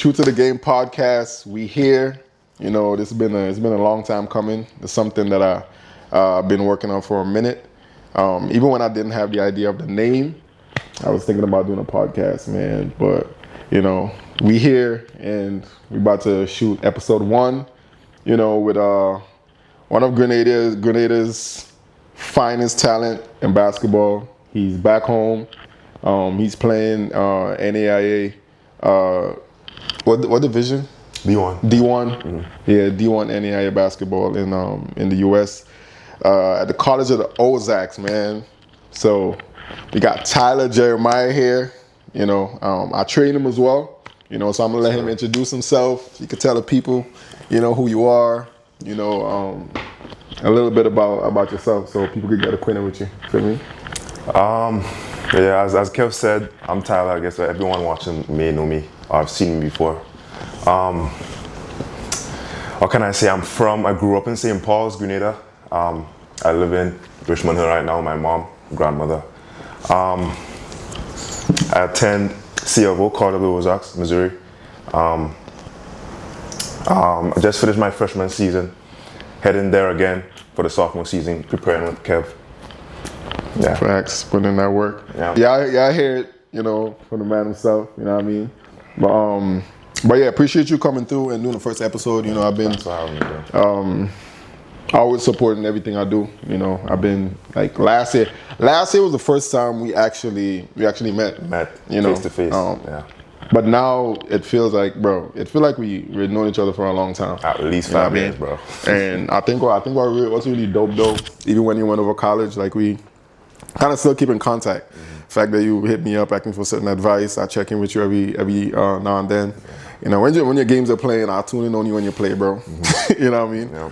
True to the Game podcast. We here. You know, it's been a long time coming. It's something that I've been working on for a minute. Even when I didn't have the idea of the name, I was thinking about doing a podcast, man. But you know, we here and we about to shoot episode 1. You know, with one of Grenada's finest talent in basketball. He's back home. He's playing NAIA. What division? D1. D1. Mm-hmm. Yeah, D1 NAIA basketball in the U.S. At the College of the Ozarks, man. So we got Tyler Jeremiah here. You know, I train him as well. You know, so I'm gonna let him introduce himself. You can tell the people, you know, who you are. You know, a little bit about yourself, so people can get acquainted with you. Feel me? Yeah, as Kev said, I'm Tyler. I guess everyone watching may know me or have seen me before. What can I say? I grew up in St. Paul's, Grenada. I live in Richmond Hill right now with my mom, grandmother. I attend C of O, College of the Ozarks, Missouri. I just finished my freshman season, heading there again for the sophomore season, preparing with Kev. Yeah. Facts, putting in that work. Yeah, I hear it, you know, from the man himself, you know what I mean? But yeah, appreciate you coming through and doing the first episode. You know, I've been always supporting everything I do. You know, I've been like last year was the first time we actually met. You know, face to face. Yeah. But now it feels like, bro, we've known each other for a long time. At least 5 years, bro. And I think what's really dope though, even when you went over college, like we kind of still keep in contact. Mm-hmm. The fact that you hit me up asking for certain advice, I check in with you every now and then. You know, when your games are playing, I'll tune in on you when you play, bro. Mm-hmm. You know what I mean? Yeah.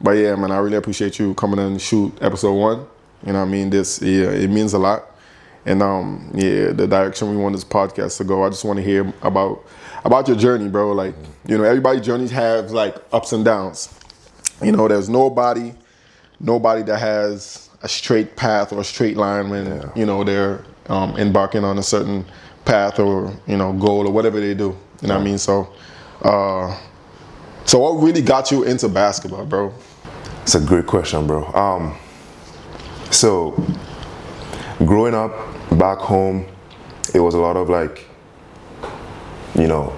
But yeah, man, I really appreciate you coming in and shoot episode 1. You know what I mean? It means a lot. And yeah, the direction we want this podcast to go. I just want to hear about your journey, bro. Like, you know, everybody's journeys have like ups and downs. You know, there's nobody that has a straight path or a straight line when you know they're embarking on a certain path or, you know, goal or whatever they do. You know what I mean? So what really got you into basketball, bro? It's a great question, bro. So growing up back home, it was a lot of like, you know,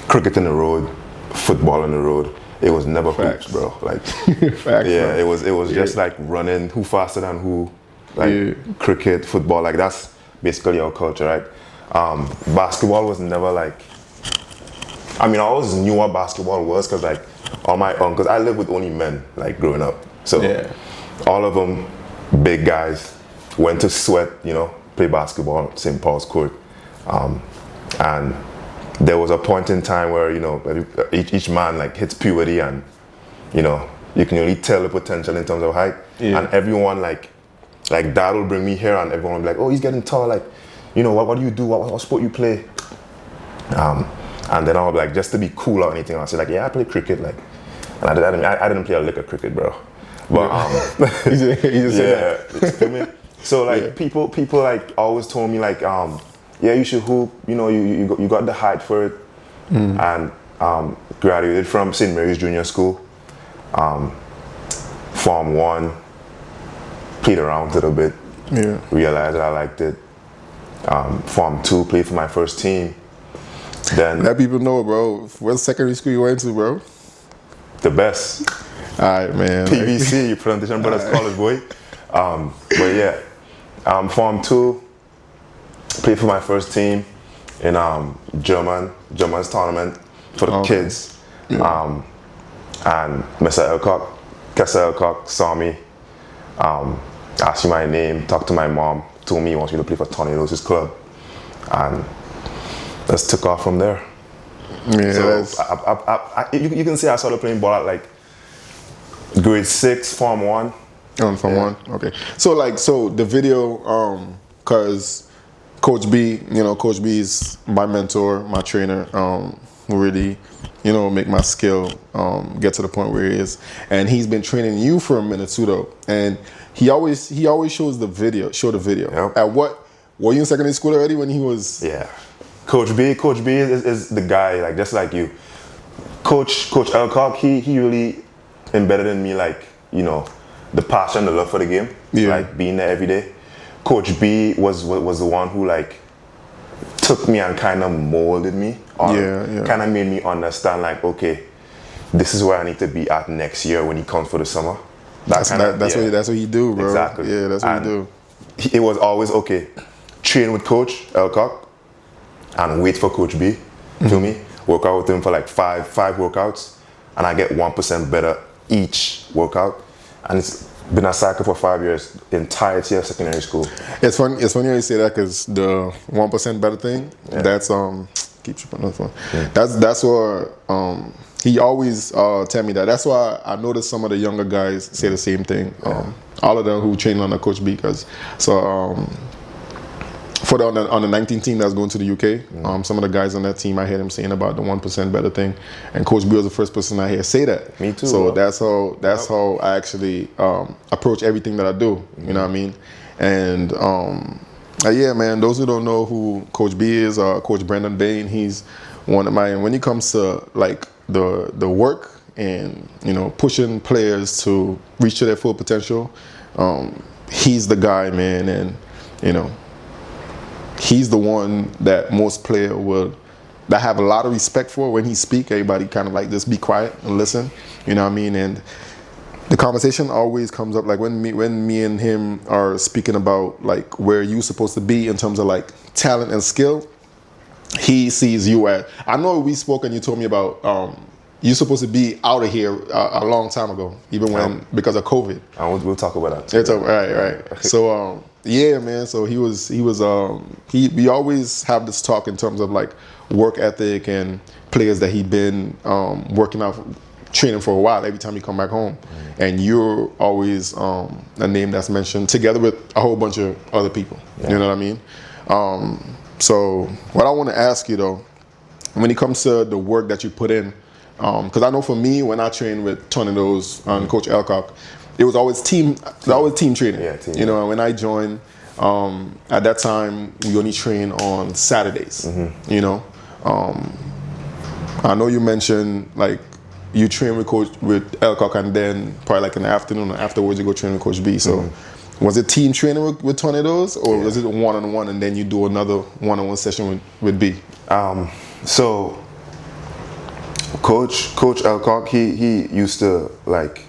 cricket in the road, football in the road. It was never hoops, bro. Like, Facts, yeah, bro. it was just like running, who faster than who, like cricket, football. Like that's basically our culture, right? Basketball was never like. I mean, I always knew what basketball was because like all my uncles, I lived with only men like growing up, so all of them big guys went to sweat, you know, play basketball at St. Paul's Court, and there was a point in time where, you know, each man like hits puberty and, you know, you can only tell the potential in terms of height, and everyone like dad will bring me here and everyone will be like, oh, he's getting tall, like, you know, what do you do, what sport you play, and then I'll be like, just to be cool or anything, I'll say like, yeah, I play cricket, like, and I didn't play a lick of cricket, bro, but he just said that. So like people like always told me like, yeah, you should hoop, you know, you got the height for it, and graduated from St. Mary's Junior School, Form 1, played around a little bit, realized that I liked it. Form 2, played for my first team. Then let people know, bro. What secondary school you went to, bro? The best. All right, man. PVC, Plantation Brothers College, boy. But yeah, Form 2, played for my first team in German's tournament for the kids. And Mr. Elcock saw me, asked me my name, talked to my mom, told me he wants me to play for Tornadoes' club, and let's took off from there. Yeah, so you can say I started playing ball at like grade 6, Form 1. Form 1, okay. So the video, cause Coach B is my mentor, my trainer, who really, you know, make my skill get to the point where it is. And he's been training you for a minute too, though. And he always shows the video. Yep. At what? Were you in secondary school already when he was? Yeah. Coach B is the guy, like just like you. Coach Elcock, he really embedded in me, like, you know, the passion, the love for the game, like being there every day. Coach B was the one who like took me and kind of molded me, or kind of made me understand, like, okay, this is where I need to be at next year when he comes for the summer. That's what he do, bro. Exactly. Yeah, that's what he do. It was always, okay, train with Coach Elcock and wait for Coach B. Feel me? Work out with him for like five workouts, and I get 1% better each workout. And it's been a cycle for 5 years, the entirety of secondary school. It's funny how you say that, because the 1% better thing, that's keep tripping on the phone. That's what he always tell me that. That's why I noticed some of the younger guys say the same thing. All of them who train under Coach B, because for the on the 19 team that's going to the UK, some of the guys on that team, I hear them saying about the 1% better thing, and Coach B was the first person I hear say that. Me too. So that's how I actually approach everything that I do. You know what I mean? And yeah, man. Those who don't know who Coach B is, Coach Brandon Bain, he's one of my. When it comes to like the work and, you know, pushing players to reach to their full potential, he's the guy, man. And, you know, he's the one that most players that have a lot of respect for. When he speak, everybody kind of like just be quiet and listen. You know what I mean? And the conversation always comes up, like when me and him are speaking about like where you supposed to be in terms of like talent and skill. He sees you at. I know we spoke and you told me about you're supposed to be out of here a long time ago, even when because of COVID. We'll talk about that. It's right. So yeah, man. So we always have this talk in terms of like work ethic and players that he'd been working out, training for a while. Every time you come back home, and you're always a name that's mentioned together with a whole bunch of other people. You know what I mean? So what I want to ask you though, when it comes to the work that you put in, because I know for me, when I trained with Tornadoes and Coach Elcock, it was always team training. Yeah, team. You know, and when I joined, at that time we only train on Saturdays. You know, I know you mentioned like you train with Elcock, and then probably like in the afternoon or afterwards you go train with Coach B. So was it team training with Tornadoes, or was it one-on-one and then you do another one-on-one session with B? So Coach Elcock, he used to like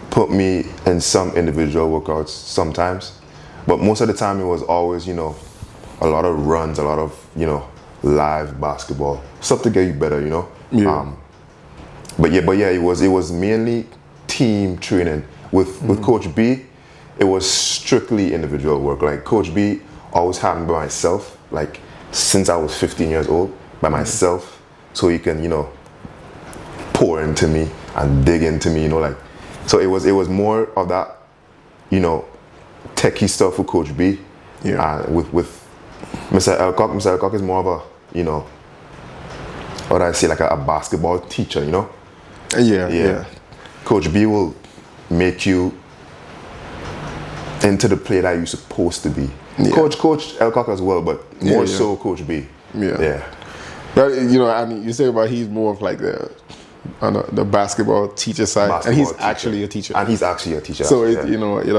put me in some individual workouts sometimes, but most of the time it was always, you know, a lot of runs, a lot of, you know, live basketball, stuff to get you better, you know. But yeah, it was mainly team training. With Coach B, it was strictly individual work. Like Coach B always had me by myself, like since I was 15 years old, by myself, so he can, you know, pour into me and dig into me, you know, like. So it was more of that, you know, techie stuff with Coach B. With Mr. Elcock. Mr. Elcock is more of a, you know, what I say, like a basketball teacher, you know. Yeah. Coach B will make you into the player that you're supposed to be. Coach Elcock as well, but more so Coach B. But you know, I mean, you say about he's more of like on the basketball teacher side, and he's actually a teacher. So you know, it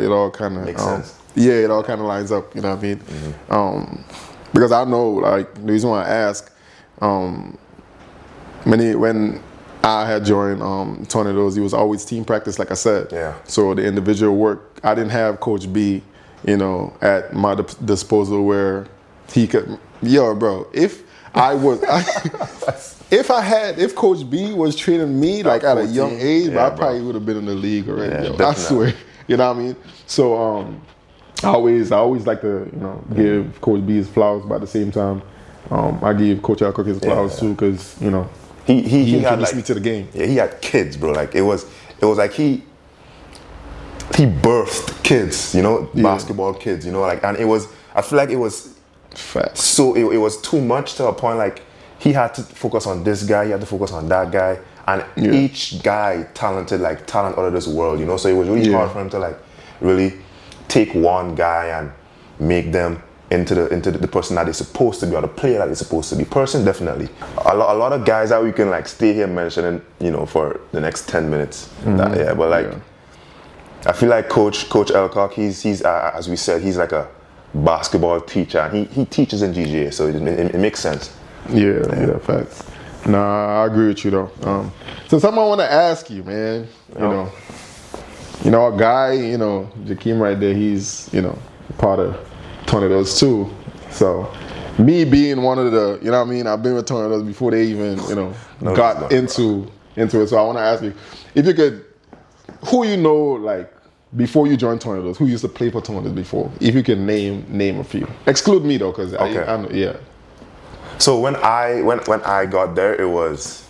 all kind of makes sense. Yeah, it all kind of lines up. You know what I mean? Because I know, like, the reason why I ask, when I had joined Tornadoes, it was always team practice, like I said. So the individual work, I didn't have Coach B, you know, at my disposal where he could. Yo, bro, if Coach B was training me like at a young age, I probably would have been in the league already. I swear. You know what I mean? So I always like to, you know, give Coach B his flowers, but at the same time, I give Coach Elcock his flowers too, because, you know, he introduced me to the game. Yeah, he had kids, bro. Like it was like he birthed kids, you know, basketball kids, you know, like, and I feel like it was fast. So it was too much to a point, like he had to focus on this guy, he had to focus on that guy, and each guy talented, like talent out of this world, you know. So it was really hard for him to like really take one guy and make them into the person that they're supposed to be, or the player that they're supposed to be. Person, definitely. A lot of guys that we can like stay here mentioning, for the next 10 minutes. I feel like Coach Elcock, he's as we said, he's like a basketball teacher, and he teaches in GGA, so it makes sense. Yeah, facts. Nah, I agree with you though. So something I want to ask you, man. A guy, Jakeem right there, he's, part of Tornadoes too. So me being one of the, I've been with Tornadoes before they even, got into it. So I want to ask you, if you could, who like before you joined Tornadoes, who used to play for Tornadoes before? If you can name a few. Exclude me though, because I know, yeah. So when I got there, it was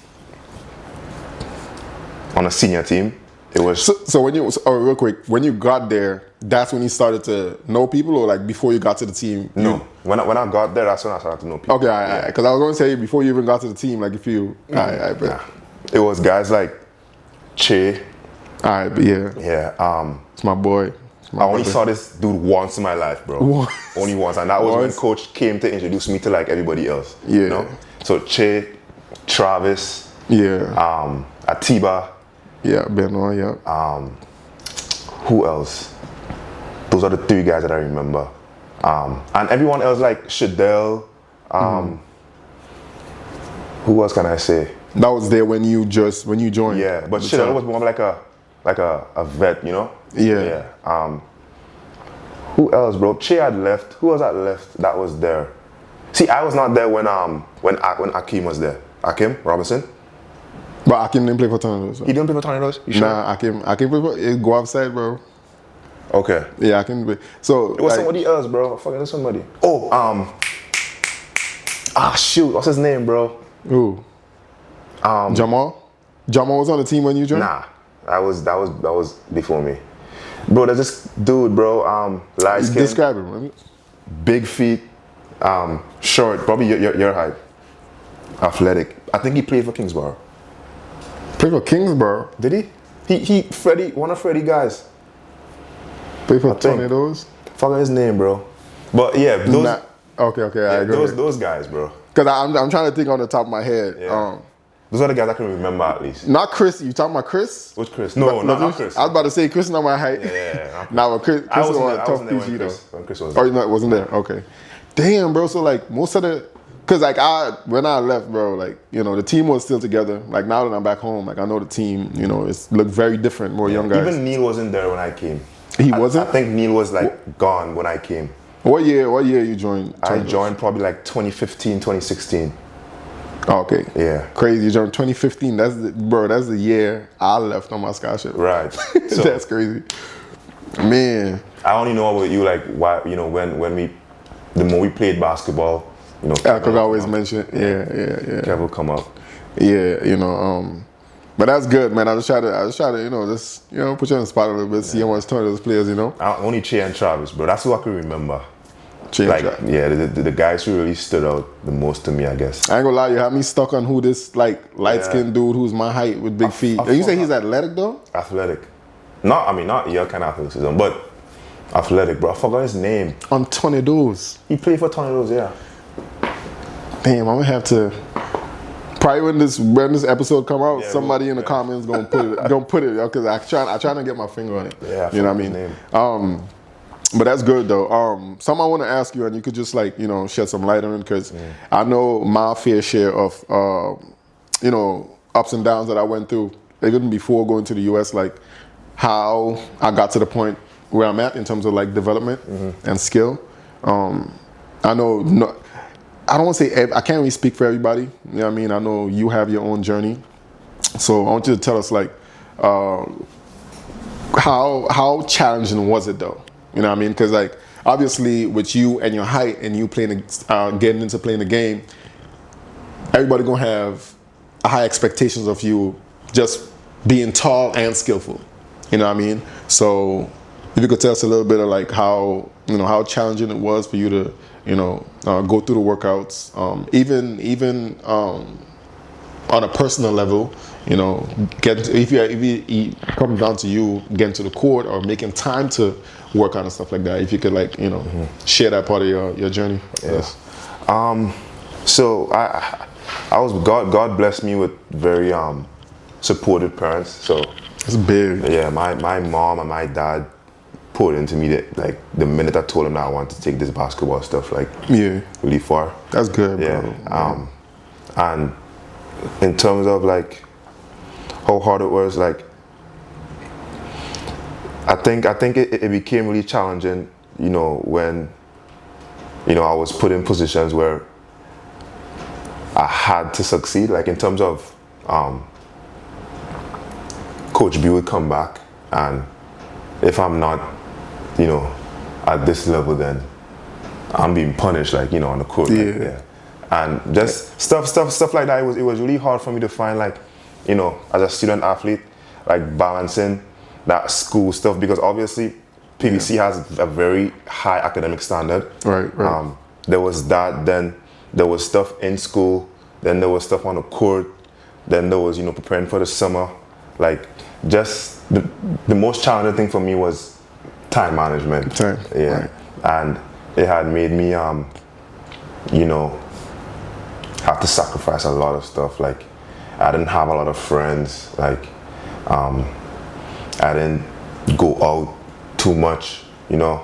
on a senior team. It was so when you real quick, when you got there, that's when you started to know people, or like before you got to the team? No, when I got there, that's when I started to know people. Okay, because I was going to say before you even got to the team, like if you, it was guys like Che. Alright, but yeah. It's my boy. I only saw this dude once in my life, bro. Only once, and that was when Coach came to introduce me to like everybody else. Yeah. So Che, Travis. Yeah. Atiba. Yeah, Benoit. Yeah. Who else? Those are the three guys that I remember. And everyone else like Shadell. Who else can I say? That was there when you joined. Yeah, but Shadell was more like a vet, Yeah. Who else, bro? Che had left. Who else had left that was there? See, I was not there when Akeem was there. Akeem Robinson. But Akeem didn't play for Tornadoes. So. He didn't play for Tornadoes? You sure? Nah, Akeem played for, go outside, bro. Okay. Yeah, Akeem play. So it was somebody else, bro. Fucking somebody. Oh, shoot. What's his name, bro? Who? Jamal? Jamal was on the team when you joined? Nah. That was before me. Bro, there's this dude, bro, light skin. Describe him, right? Big feet, short, probably your height. Athletic. I think he played for Kingsborough. Played for Kingsborough? Did he? Freddie, one of Freddie guys. Played for Tornadoes? Forgot his name, bro. But yeah, those. Okay, I agree. Those guys, bro. Because I'm trying to think on the top of my head. Yeah. Those are the guys I can remember at least. Not Chris. You talking about Chris? Which Chris? No, not Chris. I was about to say Chris, not my height. Yeah. Nah, but Chris was on a tough PG though. When Chris was there. Oh, no, wasn't there? Okay. Damn, bro. So like most of the, cause like when I left, bro, like the team was still together. Like now that I'm back home, like I know the team, it looked very different, more young guys. Even Neil wasn't there when I came. He wasn't? I think Neil was like gone when I came. What year you joined? I joined probably like 2015, 2016. Oh, okay. Yeah. Crazy. You joined 2015. That's the year I left on my scholarship. Right. So, that's crazy. Man. I only know about you like why when the more we played basketball, because I always mention yeah. Kevin will come up. Yeah, but that's good, man. I just try to put you on the spot a little bit, see how much those players, Only Che and Travis, bro. That's who I can remember. The guys who really stood out the most to me, I guess. I ain't gonna lie, you have me stuck on who this light-skinned dude who's my height with big feet. You say he's athletic though? Athletic. Not your kind of athleticism, but athletic, bro. I forgot his name. On Tornadoes. He played for Tornadoes, yeah. Damn, I'm gonna have to. Probably when this episode come out, somebody in the comments gonna put it, because I try to get my finger on it. Yeah, you know what I mean. But that's good though. Something I want to ask you, and you could just shed some light on it, because I know my fair share of ups and downs that I went through even before going to the US, like how I got to the point where I'm at in terms of like development and skill. I know I don't want to say I can't really speak for everybody. You know what I mean? I know you have your own journey, so I want you to tell us like how challenging was it though? You know what I mean? Because like obviously with you and your height and you playing getting into playing the game, everybody gonna have high expectations of you just being tall and skillful. You know what I mean? So if you could tell us a little bit of like how challenging it was for you to go through the workouts, even on a personal level, you know, if it comes down to you getting to the court or making time to work on and stuff like that, if you could, like, you know, share that part of your journey. Yes. So I was God blessed me with very supportive parents. So It's big. yeah, my mom and my dad poured into me that, like, the minute I told them that I wanted to take this basketball stuff, like, really far. That's good, Yeah. bro. And in terms of, like, how hard it was, like, I think it became really challenging, you know, when, you know, I was put in positions where I had to succeed, like, in terms of Coach B would come back, and if I'm not, you know, at this level, then I'm being punished, like, you know, on the court. Like, Yeah. And just stuff like that. It was really hard for me to find, like, you know, as a student athlete, like, balancing that school stuff, because obviously PVC has a very high academic standard. Right. There was that, then there was stuff in school, then there was stuff on the court, then there was, you know, preparing for the summer. Like, just the most challenging thing for me was time management. Time, Yeah. right. And it had made me, you know, have to sacrifice a lot of stuff. Like, I didn't have a lot of friends. Like, I didn't go out too much, you know.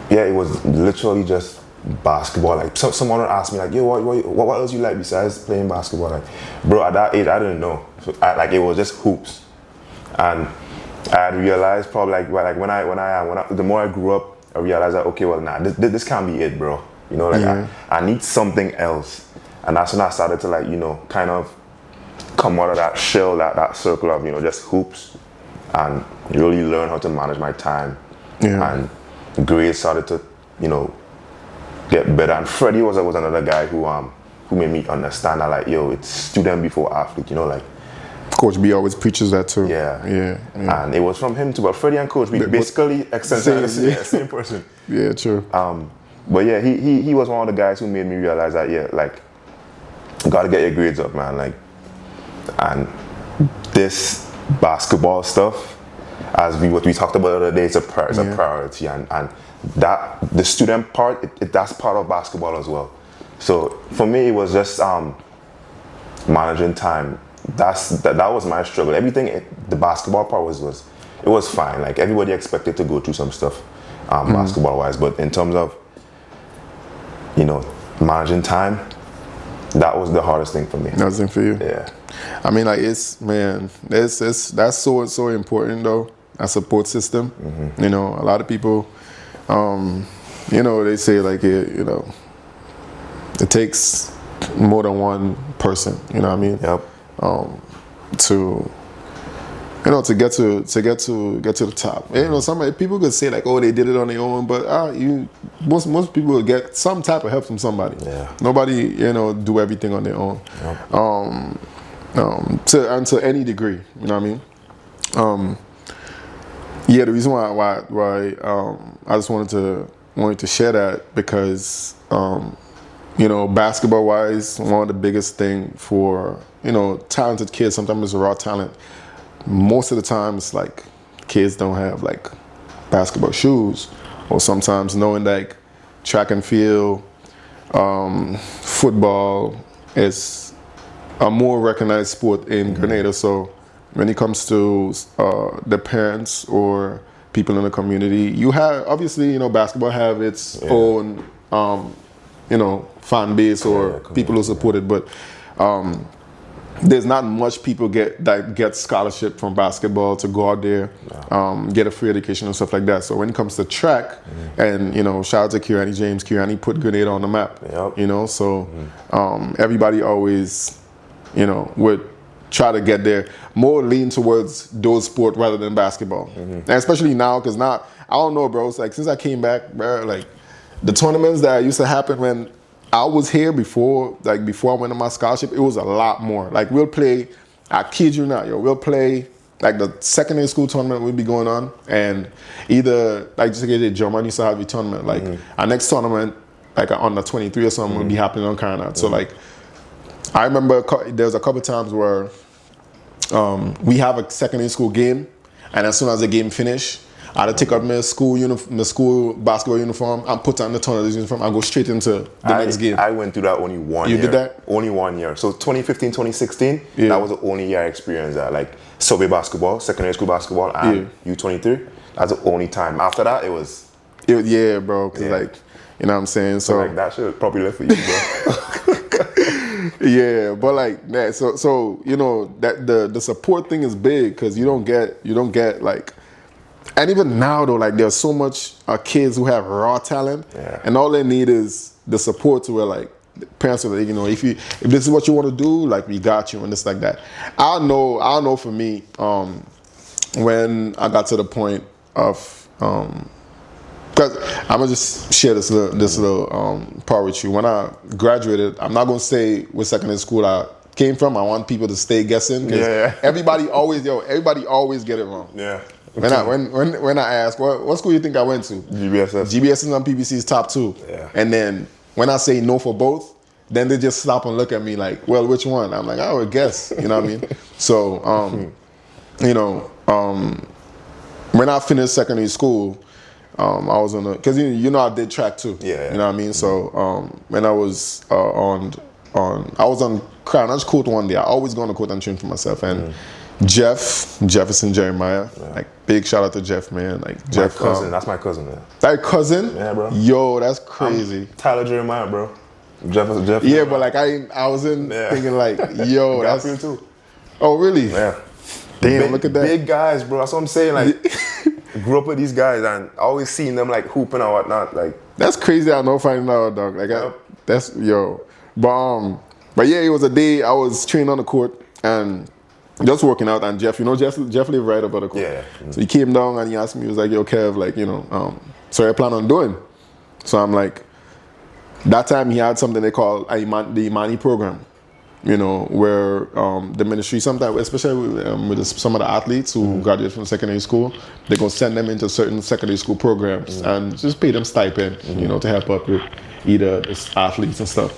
Yeah, it was literally just basketball. Like, someone would ask me, like, yo, what else you like besides playing basketball? Like, bro, at that age, I didn't know. So like, it was just hoops. And I had realized probably, like when I the more I grew up, I realized that, okay, well, nah, this can't be it, bro. You know, like, I need something else. And that's when I started to, like, you know, kind of come out of that shell, that circle of, you know, just hoops, and really learn how to manage my time. And grades started to, you know, get better. And Freddie was another guy who made me understand that, like, yo, it's student before athlete, you know, like. Coach B always preaches that too. Yeah. And it was from him too. But Freddie and Coach B basically same person. Yeah, true. But yeah, he was one of the guys who made me realize that, yeah, like, you gotta get your grades up, man. Like, and this basketball stuff, as what we talked about the other day, it's a priority, and that the student part, that's part of basketball as well. So for me, it was just managing time. That was my struggle. Everything, the basketball part was fine. Like, everybody expected to go through some stuff, basketball wise, but in terms of, you know, managing time, that was the hardest thing for me. That was it for you. Yeah. I mean, like, that's so important though. A support system. You know, a lot of people, you know, they say, like, you know, it takes more than one person. You know what I mean? Yep. To, you know, to get to the top. And, you know, some people could say, like, oh, they did it on their own, but most people will get some type of help from somebody. Yeah. Nobody, you know, do everything on their own. Yep. To any degree, you know what I mean? Yeah, the reason why I just wanted to share that because you know, basketball wise, one of the biggest thing for, you know, talented kids, sometimes it's raw talent. Most of the time it's like kids don't have, like, basketball shoes, or sometimes knowing, like, track and field, football is a more recognized sport in Grenada. So when it comes to the parents or people in the community, you have, obviously, you know, basketball have its own, you know, fan base or people who support it, but there's not much people get scholarship from basketball to go out there, get a free education and stuff like that. So when it comes to track, and, you know, shout out to Kirani James. Kirani put Grenada on the map. You know, so everybody always, you know, would try to get there, more lean towards those sports rather than basketball. And especially now, because now, I don't know, bro, it's like, since I came back, bro, like, the tournaments that used to happen when I was here before I went on my scholarship, it was a lot more. Like, we'll play, I kid you not, we'll play, like, the secondary school tournament would be going on, and either, like, just like Germany used to have a tournament, like, our next tournament, like, on the 23 or something, would be happening on Carnot. So, like, I remember there's a couple times where we have a secondary school game, and as soon as the game finished, I had to take out my school basketball uniform and put on the tournament uniform and go straight into the next game. I went through that only one year. You did that? Only 1 year. So 2015, 2016, Yeah. that was the only year I experienced that. Like subway basketball, secondary school basketball, and U23. That's the only time. After that, it was... Yeah, bro. Cause like, you know what I'm saying? So like that should probably live for you, bro. yeah, but like that. So you know that the support thing is big because you don't get like. And even now though, like there's so much kids who have raw talent, and all they need is the support to where like parents are like, you know, if this is what you want to do, like we got you and it's like that. I know for me, when I got to the point of because I'm gonna just share this little part with you. When I graduated, I'm not gonna say what secondary school I came from. I want people to stay guessing because everybody always get it wrong. Yeah. When I ask what school you think I went to, GBS and PBC's top 2. Yeah. And then when I say no for both, then they just stop and look at me like, well, which one? I'm like, I would guess. You know what I mean? So you know, when I finished secondary school, I was on because you know I did track too. Yeah. You know what I mean? So when I was I was on Crownage Court one day. I always go on the court and train for myself. And Jefferson Jeremiah, like big shout out to Jeff, man. Like Jeff, cousin, that's my cousin, man. That cousin? Yeah, bro. Yo, that's crazy. Tyler Jeremiah, bro. Jeff. Yeah, Jeremiah. but like I was thinking like, yo, that's you too. Oh, really? Yeah. Damn, look at that. Big guys, bro. That's what I'm saying. Like, grew up with these guys and always seeing them like hooping or whatnot. Like, that's crazy. I know finding out, dog. Like, that's yo. But yeah, it was a day I was training on the court and just working out. And Jeff, you know, Jeff lived right up at the court. Yeah. So he came down and he asked me, he was like, yo, Kev, like, you know, so I plan on doing. So I'm like, that time he had something they call the Imani program. You know, where the ministry sometimes, especially with some of the athletes who graduate from secondary school, they're going to send them into certain secondary school programs and just pay them stipend, you know, to help up with either the athletes and stuff.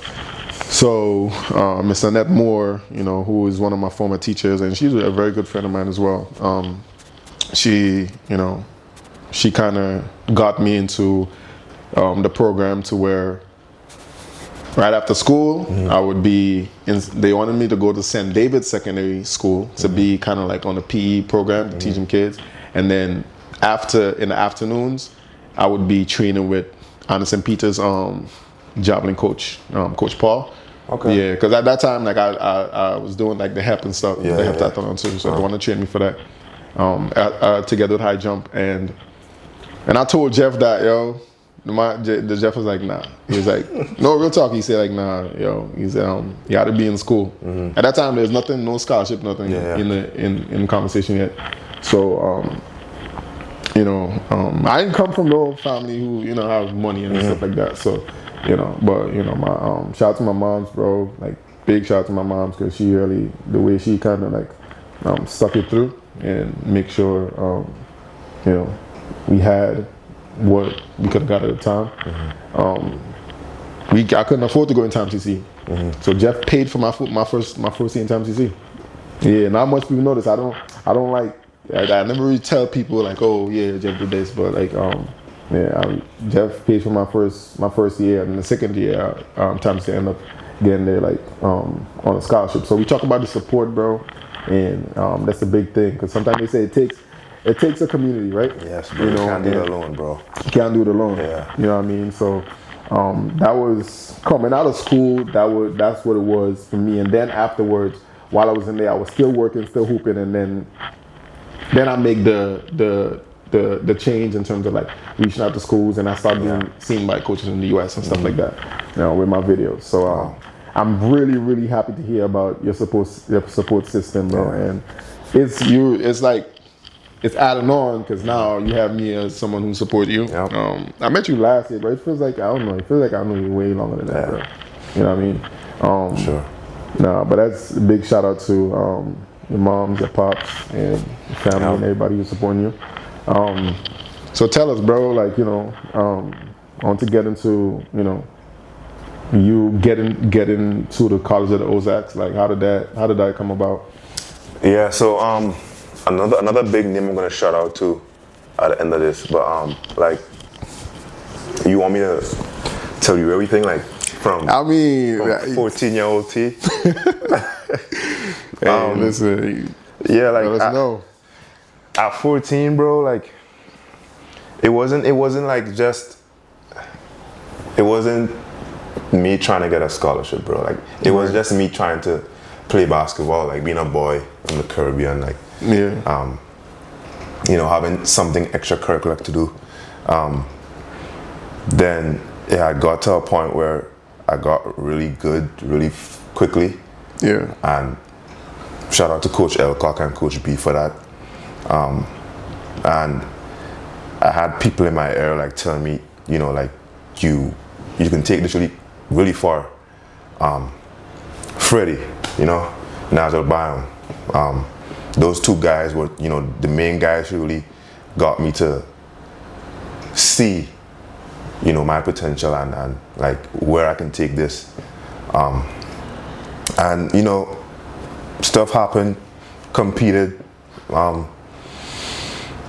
So Miss Annette Moore, you know, who is one of my former teachers, and she's a very good friend of mine as well. She kind of got me into the program to where right after school, I would be they wanted me to go to St. David's Secondary School to be kind of like on the PE program, teaching kids. And then in the afternoons, I would be training with Anderson Peters' javelin coach, Coach Paul. Okay. Yeah, because at that time, like I was doing like the hep and stuff, the heptathlon too. So they wanted to train me for that, together with high jump. And I told Jeff that, yo. The Jeff was like, nah. He was like, no, real talk. He said like, nah, yo. He said, you got to be in school. At that time, there's nothing, no scholarship, nothing in the conversation yet. So, you know, I didn't come from no family who, you know, have money and stuff like that. So, you know, but you know, my shout out to my moms, bro. Like big shout out to my moms because she really, the way she kind of like stuck it through and make sure, you know, we had what we could have got at the time. I couldn't afford to go in Time CC, so Jeff paid for my first year in Time CC. Yeah, not much people know this. I don't like. I never really tell people like, oh yeah, Jeff did this, but like, Jeff paid for my first year, and the second year, Time CC ended up getting there like on a scholarship. So we talk about the support, bro, and that's a big thing because sometimes they say it takes a community, right? Yes, bro. You know, can't do it alone, bro. You can't do it alone. Yeah. You know what I mean? So that was coming out of school. That's what it was for me. And then afterwards, while I was in there, I was still working, still hooping, and then I make the change in terms of like reaching out to schools, and I started being seen by coaches in the U.S. and stuff like that. You know, with my videos. So I'm really, really happy to hear about your support system, bro. And it's like. It's adding on because now you have me as someone who supports you. Yep. I met you last year, but it feels like I don't know. It feels like I know you way longer than that, bro. You know what I mean? Sure. No, but that's a big shout out to your moms, your pops, and your family and everybody who's supporting you. So tell us, bro. Like I want to get into you getting to the College of the Ozarks? Like, how did that come about? Yeah, so another big name I'm gonna shout out to at the end of this, but like, you want me to tell you everything, like from 14-year-old T? Hey, listen. Yeah, like Let us know. At 14, bro, like it wasn't me trying to get a scholarship, bro. Like it was just me trying to play basketball, like being a boy from the Caribbean, like having something extracurricular to do. Then I got to a point where I got really good really quickly. Yeah. And shout out to Coach Elcock and Coach B for that. And I had people in my ear like telling me, like you can take this really, really far. Freddie, Nigel Byam. Those two guys were, the main guys who really got me to see, my potential and like where I can take this. And stuff happened, competed.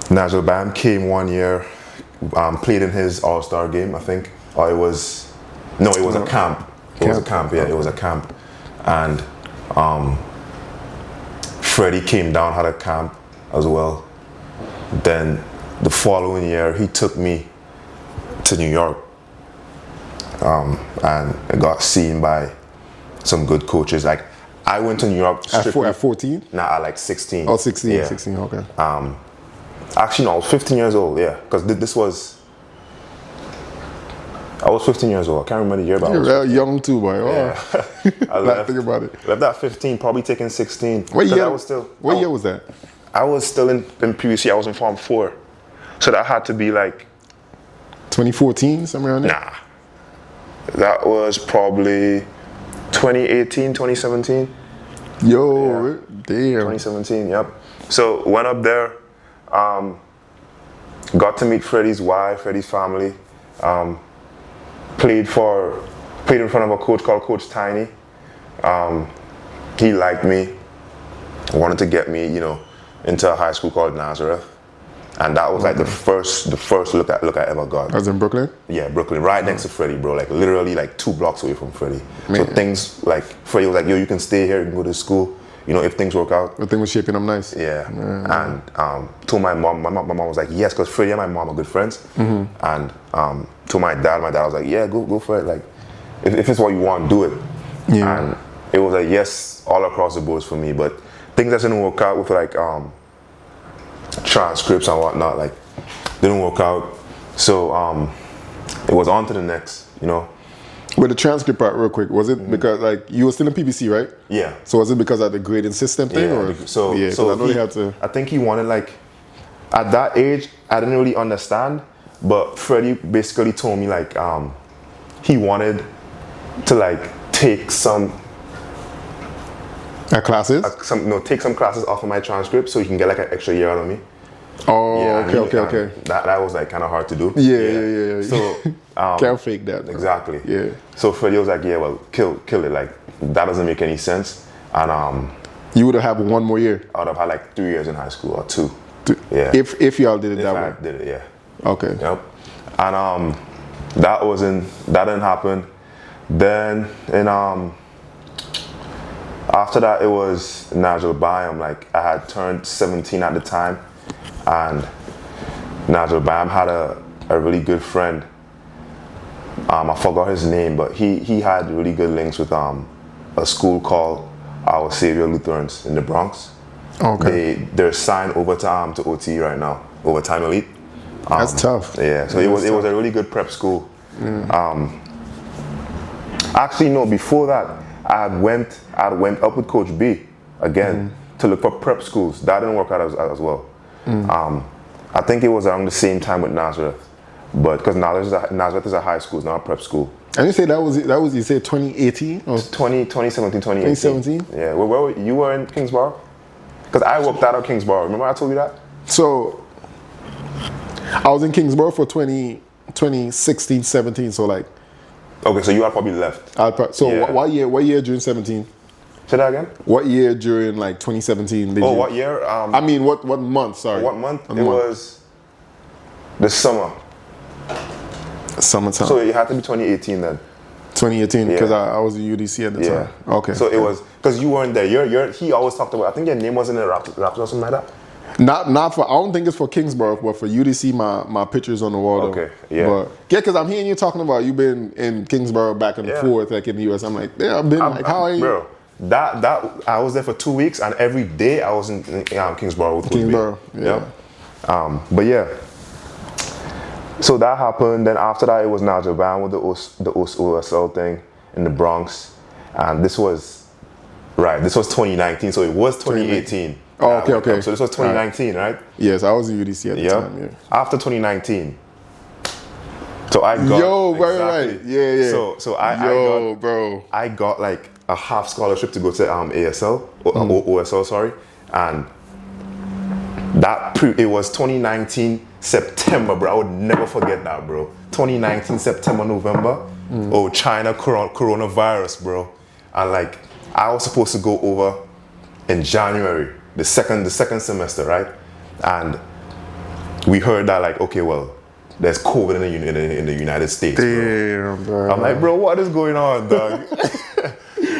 Nigel Byam came one year, played in his All-Star game, I think. Or it was a camp. It was a camp, yeah, it was a camp. And Freddie came down, had a camp as well. Then the following year, he took me to New York. And I got seen by some good coaches. Like, I went to New York strictly. At 14? Nah, at like 16. Oh, 16, yeah. 16, okay. Actually, no, I was 15 years old, yeah. Because I was 15 years old. I can't remember the year, but You're real young too, boy. Oh. Yeah. I left, think about it. Left at 15, probably taking 16. What year? What year was that? I was still in PUC. I was in Form 4. So that had to be like 2014, somewhere around there? Nah. That was probably 2018, 2017. Yo, Yeah. damn. 2017, yep. So went up there, got to meet Freddie's wife, Freddie's family. Played in front of a coach called Coach Tiny. He liked me, wanted to get me, into a high school called Nazareth. And that was like the first look I ever got. I was in Brooklyn? Yeah, Brooklyn, right next to Freddie, bro. Like literally like 2 blocks away from Freddie. So things like Freddie was like, yo, you can stay here, you can go to school, if things work out. The thing was shaping up nice. Yeah. And to my mom was like, yes, because Freddie and my mom are good friends. Mm-hmm. And to my dad was like, yeah, go for it. Like, if it's what you want, do it. Yeah. And it was like yes all across the boards for me. But things that didn't work out with like transcripts and whatnot, like didn't work out. So it was on to the next, With the transcript part, real quick, was it because like you were still in PBC, right? Yeah. So was it because of the grading system thing, or so I know they had to. I think he wanted like, at that age, I didn't really understand, but Freddie basically told me like he wanted to like take some classes. Take some classes off of my transcript so he can get like an extra year out of me. Oh, yeah, okay. That was like kind of hard to do. Yeah. So can't fake that. Bro. Exactly. Yeah. So Freddie was like, yeah, well, kill it. Like that doesn't make any sense. And you would have had 1 more year. I would have had like 3 years in high school or 2. Yeah. If y'all did it that way. If I did it, yeah. Okay. Yep. And that didn't happen. Then after that it was Nigel Byam. Like I had turned 17 at the time, and Nigel Byam had a really good friend. I forgot his name, but he had really good links with a school called Our Savior Lutherans in the Bronx. Okay. They're signed over to OT right now, Overtime Elite. That's tough. Yeah, so it was a really good prep school. Actually, no, before that, I had went up with Coach B again to look for prep schools. That didn't work out as well. I think it was around the same time with Nazareth, but because Nazareth is a high school, it's not a prep school. And you say that was you say 2018 or 2017, 2018. 2017? Yeah, where you were in Kingsborough? Because I worked out of Kingsborough. Remember I told you that? So I was in Kingsborough for 2016, 17. So like Okay, so you had probably left. So Yeah. what year during 17? Say that again? What year during like 2017 did you? What year? I mean, what month? Sorry. What month? What It was the summer. Summertime. So it had to be 2018 then. 2018, because Yeah. I was in UDC at the Yeah. time. Okay. So it was, because you weren't there. He always talked about, I think your name wasn't in the Raptors or something like that. Not for. I don't think it's for Kingsborough, but for UDC, my picture's on the wall. Though. Okay, yeah. But yeah, because I'm hearing you talking about you've been in Kingsborough back and Yeah. forth, like in the US. I'm like, yeah, I've been. How are you? Bro, that I was there for 2 weeks, and every day I was in Kingsborough with Kingsborough, yeah. Yep. But yeah. So that happened. Then after that, it was now Japan with the OSL thing in the Bronx, and this was 2019. So it was 2018. Oh, okay. So this was 2019, right? Yes, I was in UDC at the time. Yeah. After 2019. So I got right. Yeah. So bro. I got like a half scholarship to go to ASL, OSL, sorry, and it was 2019 September, bro. I would never forget that, bro. 2019 September, November. Oh, China coronavirus, bro. And like I was supposed to go over in January, the second semester, right? And we heard that like, okay, well, there's COVID in the United States. Damn, bro. I'm like, bro, what is going on, dog?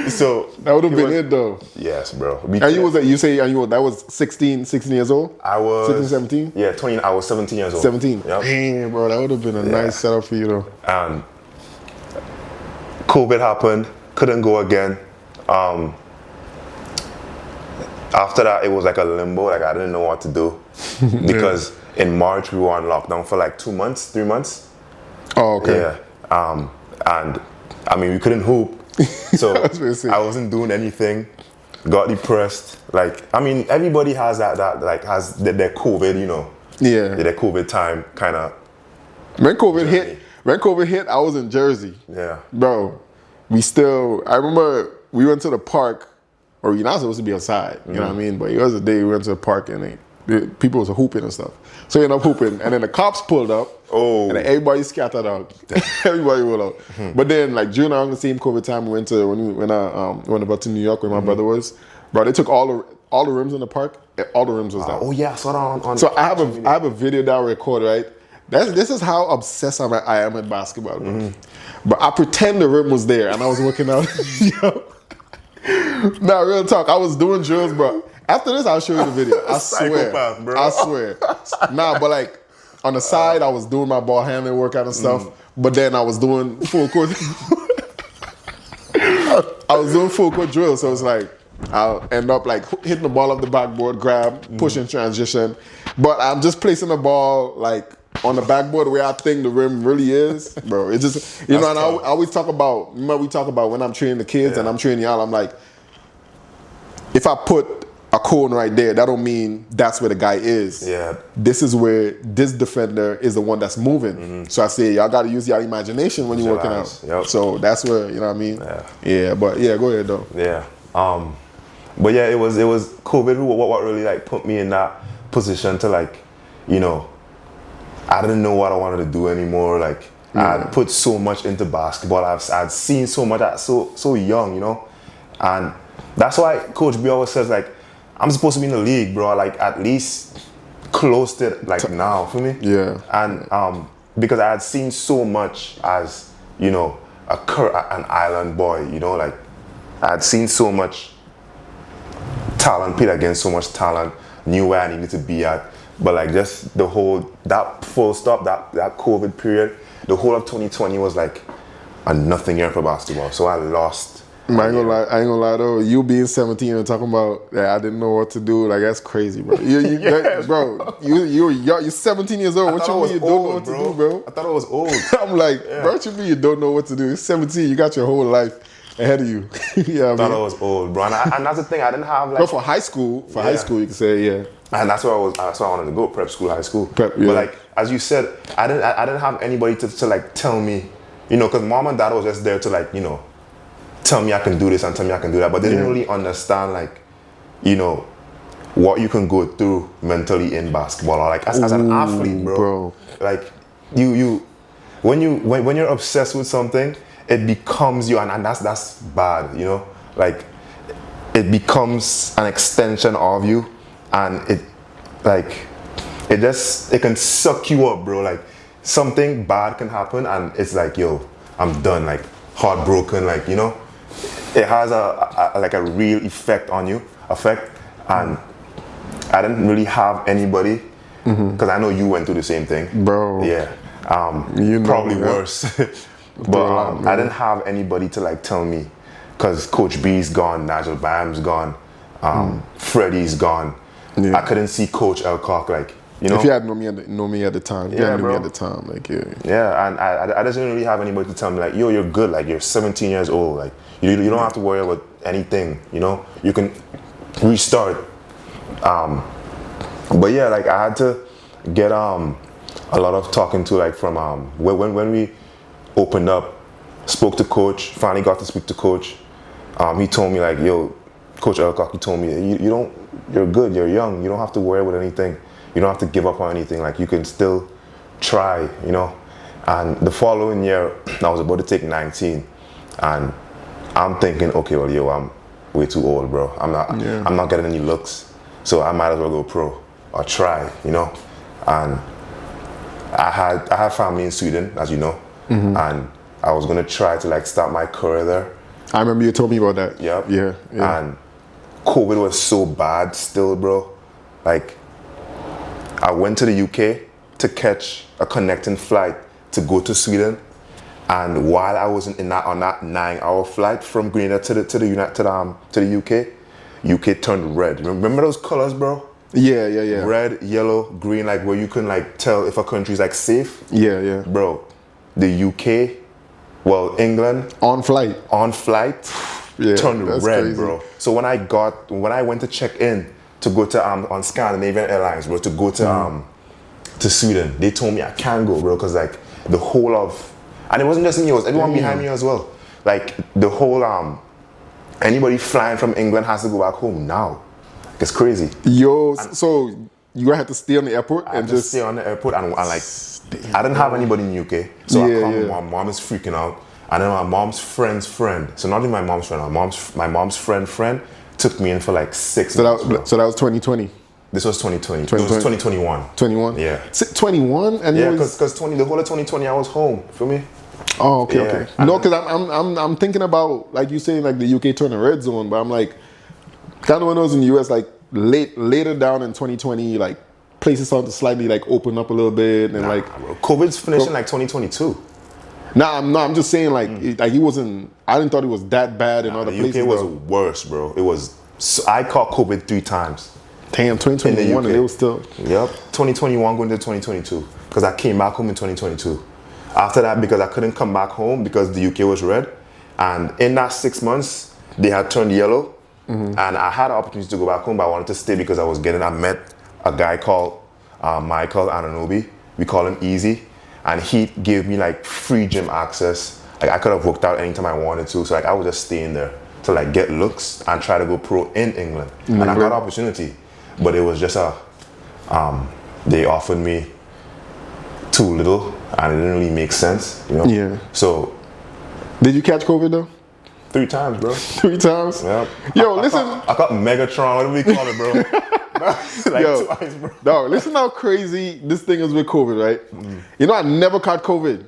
So that would have been it though. Yes, bro. And that was 16 years old? I was 16, 17? Yeah, 20. I was 17 years old. 17. Yep. Damn, bro, that would have been a nice setup for you though. And COVID happened, couldn't go again. After that, it was like a limbo. Like I didn't know what to do because in March we were on lockdown for like 2 months, 3 months. Oh, okay. Yeah. And I mean, we couldn't hoop, so I wasn't doing anything. Got depressed. Like I mean, everybody has that has their COVID, you know. Yeah. Their COVID time kind of. When COVID hit, I was in Jersey. Yeah. Bro, I remember we went to the park, or you're not supposed to be outside, you know what I mean? But it was a day we went to the park and people was hooping and stuff. So we ended up hooping, and then the cops pulled up, and then everybody scattered out. Everybody rolled out. But then, like during the same COVID time, we went about to New York where my brother was. Bro, they took all the rims in the park. All the rims was down. Oh yeah, I saw that on. So I have a video that I record, right? This is how obsessed I am with basketball, bro. But I pretend the rim was there, and I was working out. Yo. Nah, real talk. I was doing drills, bro. After this, I'll show you the video. I swear. Psychopath, bro. I swear. Nah, but like on the side, I was doing my ball handling workout and stuff. But then I was doing full court. I was doing full court drills, so it's like I'll end up like hitting the ball off the backboard, grab, push in transition. But I'm just placing the ball like on the backboard where I think the rim really is, bro. It just, you know, and I always talk about, remember we talk about when I'm training the kids and I'm training y'all, I'm like, if I put a cone right there, that don't mean that's where the guy is. Yeah. This is where this defender is the one that's moving. So I say, y'all got to use your imagination when you're working out. Yep. So that's where, you know what I mean? Yeah, but yeah, go ahead though. Yeah. But yeah, it was COVID what really like put me in that position to like, you know, I didn't know what I wanted to do anymore. Like I had put so much into basketball. I'd seen so much so young, you know, and that's why Coach B always says like, I'm supposed to be in the league, bro. Like at least close to it, like now for me. Yeah. And because I had seen so much as, you know, an island boy, you know, like I had seen so much talent, played against so much talent, knew where I needed to be at. But like just that full stop, that COVID period, the whole of 2020 was like a nothing year for basketball. So I lost. I ain't gonna lie though. You being 17 and talking about that I didn't know what to do, like that's crazy, bro. You're 17 years old. What you mean you don't know what to do, bro? I thought I was old. I'm like, bro, what you mean you don't know what to do? You're 17, you got your whole life ahead of you. Yeah, I thought I was old, bro. And that's the thing, I didn't have like. But for high school, you can say, yeah. And that's where I wanted to go, prep school, high school. Prep, yeah. But like as you said, I didn't have anybody to like tell me, you know, because mom and dad was just there to like, you know, tell me I can do this and tell me I can do that, but they didn't really understand like, you know, what you can go through mentally in basketball or like as an athlete, bro. Like you when you're obsessed with something, it becomes you, and that's bad, you know? Like, it becomes an extension of you, and it can suck you up, bro. Like, something bad can happen, and it's like, yo, I'm done, like, heartbroken, like, you know? It has a real effect on you, and I didn't really have anybody, because I know you went through the same thing. Bro. Yeah. You know, probably worse. But I didn't have anybody to like tell me, because Coach B's gone, Nigel Bam's gone, Freddie's gone. Yeah. I couldn't see Coach Elcock, like, you know. If you had known me at the time, Yeah, knew bro. me at the time, like, yeah. Yeah, and I just didn't really have anybody to tell me, like, yo, you're good, like, you're 17 years old, like, you don't have to worry about anything, you know. You can restart. But yeah, like, I had to get a lot of talking to, like, from when we opened up, spoke to Coach, finally got to speak to Coach. He told me, like, yo, Coach Elcock, he told me, you're good, you're young, you don't have to worry about anything, you don't have to give up on anything, like, you can still try, you know. And the following year, I was about to take 19, and I'm thinking, okay, well, yo, I'm way too old, bro. I'm not getting any looks, so I might as well go pro or try, you know. And I had family in Sweden, as you know, and I was gonna try to like start my career there. I remember you told me about that. Yep. Yeah. And COVID was so bad still, bro. Like, I went to the UK to catch a connecting flight to go to Sweden, and while I was on that 9-hour flight from Grenada to the UK turned red. Remember those colors, bro? Yeah. Red, yellow, green, like where you can like tell if a country's like safe. Yeah. Bro, the UK, well, England On flight. turned red, crazy. bro. So when I went to check in to go to on Scandinavian Airlines, bro, to go to Sweden, they told me I can't go, bro, because like the whole of, and it wasn't just me, it was everyone behind me as well. Like the whole anybody flying from England has to go back home now. It's crazy. Yo, so you gonna have to stay on the airport I and just stay on the airport and like, I didn't have anybody in the UK, so I come, my mom is freaking out, and then my mom's friend's friend, so not even my mom's friend, my mom's friend took me in for like 6 months. So that was 2020. This was 2020. It was 2021. 21. Yeah. 21 and Yeah, because the whole of 2020 I was home. Feel me? Oh, okay, Yeah. okay. No, because I'm thinking about, like you saying, like the UK turning red zone, but I'm like, kind of when I was in the US, like later down in 2020, like places started to slightly like open up a little bit, and like COVID's finishing like 2022. I'm just saying like he wasn't. I didn't thought it was that bad in other The places. UK was bro. worse, bro. It was. I caught COVID 3 times. Damn, 2021, and it was still. Yep, 2021 going to 2022, because I came back home in 2022. After that, because I couldn't come back home because the UK was red, and in that 6 months they had turned yellow, and I had an opportunity to go back home, but I wanted to stay because I met a guy called Michael Ananobi. We call him Easy, and he gave me like free gym access. Like I could have worked out anytime I wanted to, so like I was just staying there to like get looks and try to go pro in England, and I got an opportunity. But it was just they offered me too little, and it didn't really make sense, you know? Yeah. So. Did you catch COVID though? 3 times, bro. 3 times? Yep. Yo, listen. I got Megatron, what do we call it, bro? Like Yo, twice, bro. No, listen how crazy this thing is with COVID, right? You know, I never caught COVID.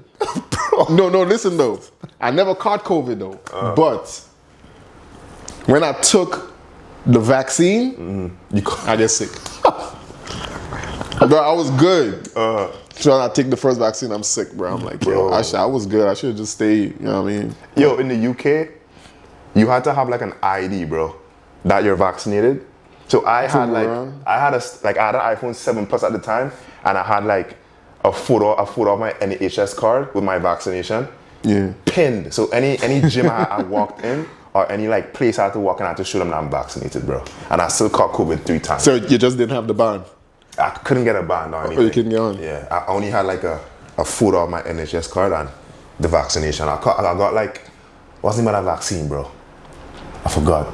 No, listen though. I never caught COVID though. But when I took the vaccine, I get sick. Bro, I was good. So I take the first vaccine, I'm sick, bro. I'm like, yo, I was good. I should have just stayed. You know what I mean? Yo, in the UK, you had to have like an ID, bro, that you're vaccinated. So I had an iPhone 7 Plus at the time, and I had like a photo of my NHS card with my vaccination. Yeah. Pinned. So any gym I walked in, or any like place I had to walk in, I had to show them that I'm vaccinated, bro. And I still caught COVID 3 times. So you just didn't have the band? I couldn't get a band or anything. Oh, you couldn't get on? Yeah, I only had like a photo of my NHS card and the vaccination. I got like, what's the name of that vaccine, bro? I forgot.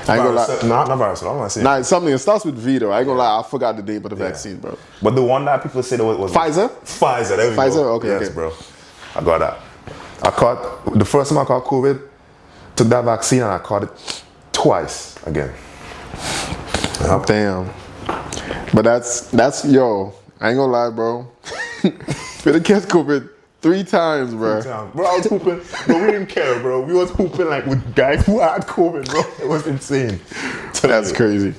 I ain't gonna lie. Not varicella. I want to say. Nah, it's something. It starts with V though. I ain't gonna lie. I forgot the name of the vaccine, bro. But the one that people say that was Pfizer. Pfizer. There we go. Pfizer. Okay. Yes, okay. bro. I got that. I caught the first time I caught COVID. Took that vaccine and I caught it twice again. Yep. Damn. But that's yo. I ain't gonna lie, bro. Finna catch COVID 3 times, bro. Bro, I was hooping, but we didn't care, bro. We was hooping like with guys who had COVID, bro. It was insane. That's crazy.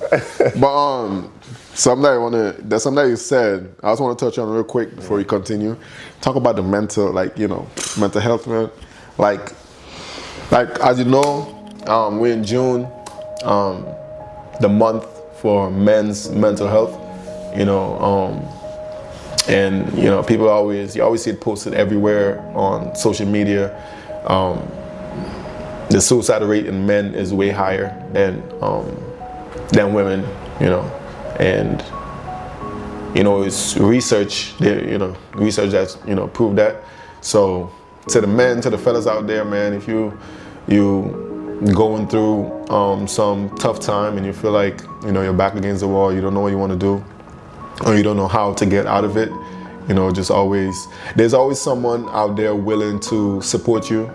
But something that you said, I just want to touch on real quick before we continue. Talk about the mental, mental health, man. Like as you know, we're in June, the month for men's mental health. And people you always see it posted everywhere on social media. The suicide rate in men is way higher than women, and it's research research that's proved that. So to the men, to the fellas out there, man, if you going through some tough time and you feel like you're back against the wall, you don't know what you want to do, or you don't know how to get out of it, there's always someone out there willing to support you,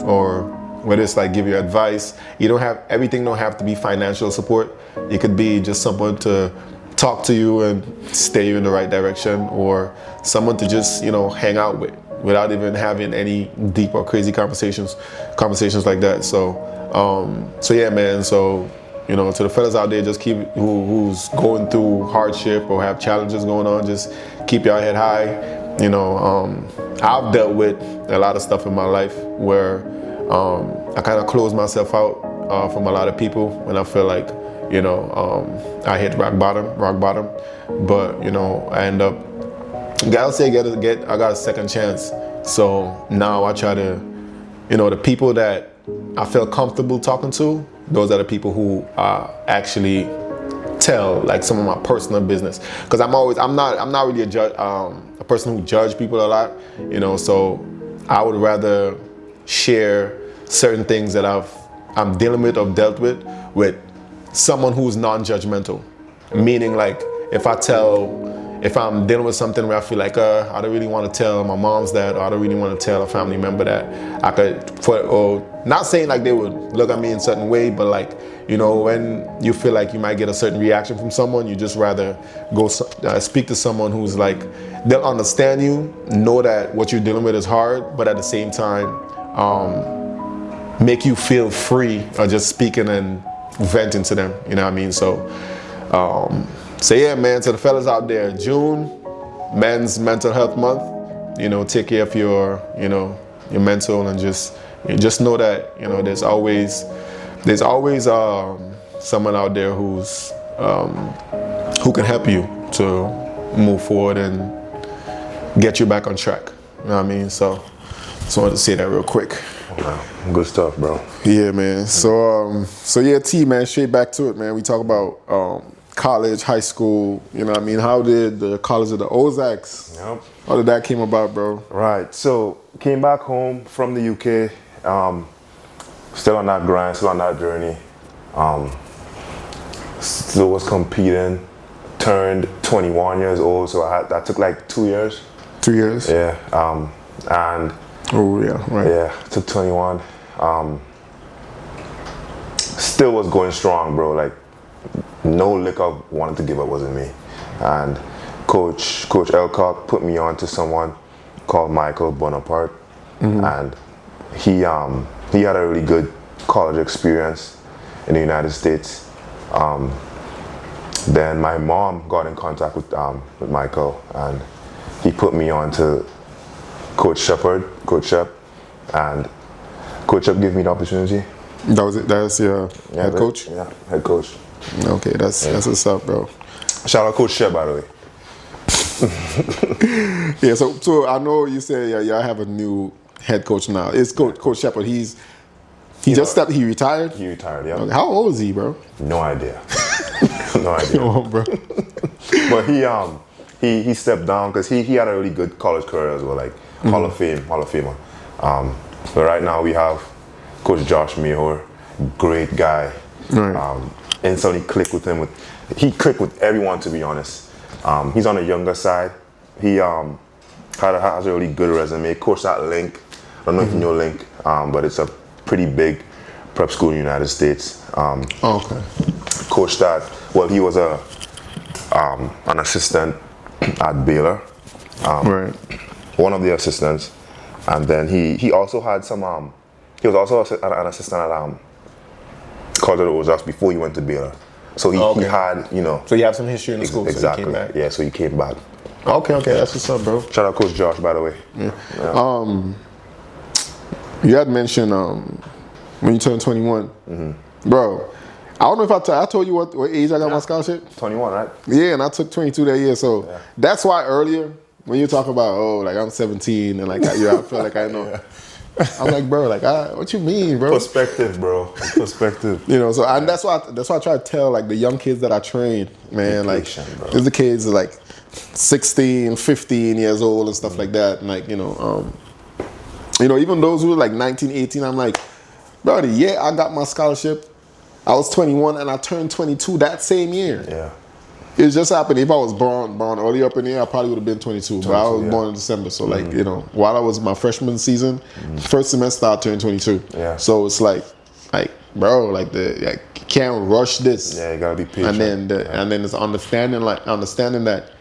or whether it's like give you advice. Everything don't have to be financial support. It could be just someone to talk to you and steer you in the right direction, or someone to just hang out with without even having any deep or crazy conversations like that. So yeah, man. So to the fellas out there, just who's going through hardship or have challenges going on, just keep your head high. I've dealt with a lot of stuff in my life where I kind of close myself out from a lot of people when I feel like I hit rock bottom. But I end up, gotta say, I got a second chance. So now I try to, the people that I feel comfortable talking to, those are the people who actually tell like some of my personal business. Because I'm not really a person who judge people a lot, So I would rather share certain things that I'm dealing with or dealt with someone who's non-judgmental. Meaning, like, if I'm dealing with something where I feel like I don't really want to tell my mom's that, or I don't really want to tell a family member that, I could, or not saying like they would look at me in a certain way, but like, when you feel like you might get a certain reaction from someone, you just rather go speak to someone who's like, they'll understand you, know that what you're dealing with is hard, but at the same time, make you feel free of just speaking and venting to them, you know what I mean? So yeah, man, to the fellas out there, June, Men's Mental Health Month, take care of your mental, and just know that, there's always someone out there who can help you to move forward and get you back on track, you know what I mean? So just wanted to say that real quick. Wow. Good stuff, bro. Yeah, man. So yeah, T, man, straight back to it, man. We talk about college, high school, what I mean? How did the College of the Ozarks, how did that came about, bro? Right. So came back home from the UK, still on that grind, still on that journey. Still was competing, turned 21 years old, so that took like 2 years. 2 years? Yeah. And oh yeah, right. Yeah, took 21. Still was going strong, bro. Like, no lick of wanting to give up wasn't me. And Coach Elcock put me on to someone called Michael Bonaparte, and he had a really good college experience in the United States. Then my mom got in contact with Michael, and he put me on to Coach Shep, and Coach Shep gave me the opportunity. That was it. That's your head coach. Yeah, head coach. Okay, that's what's up, bro. Shout out Coach Shep, by the way. Yeah, so I know you said y'all have a new head coach now. It's Coach Shepard. He retired. He retired. Yeah. Okay. How old is he, bro? No idea. No idea. No, bro. But he stepped down because he had a really good college career as well, like Hall of Famer. But right now we have Coach Josh Mehor, great guy. Right. Instantly clicked with him. He clicked with everyone, to be honest. He's on the younger side. He has a really good resume. Coached at Link. I don't know if you know Link, but it's a pretty big prep school in the United States. Okay. Coached at, well, he was an assistant at Baylor. Right. One of the assistants. And then he also had some, he was also an assistant at College of the Ozarks before he went to Baylor. So he had, you know. So you have some history in the school, exactly. So you came back. Yeah, so he came back. Okay, that's what's up, bro. Shout out Coach Josh, by the way. Yeah. You had mentioned when you turned 21. Bro, I don't know if I told you what age I got my scholarship. 21, right? Yeah, and I took 22 that year. So that's why earlier, when you talk about, like I'm 17 and like I feel like I know. I'm like, bro, like what you mean, bro? Perspective, bro. Perspective. You know, so and that's why I try to tell like the young kids that I train, man, like there's the kids like 16, 15 years old and stuff like that. And like, you know, even those who are like 19, 18, I'm like, bro, I got my scholarship. I was 21 and I turned 22 that same year. Yeah. It just happened. If I was born early up in the year, I probably would have been 22. But I was born in December. So like, you know, while I was my freshman season, first semester I turned 22. Yeah. So it's like, bro, like you can't rush this. Yeah, you gotta be patient. And then it's understanding that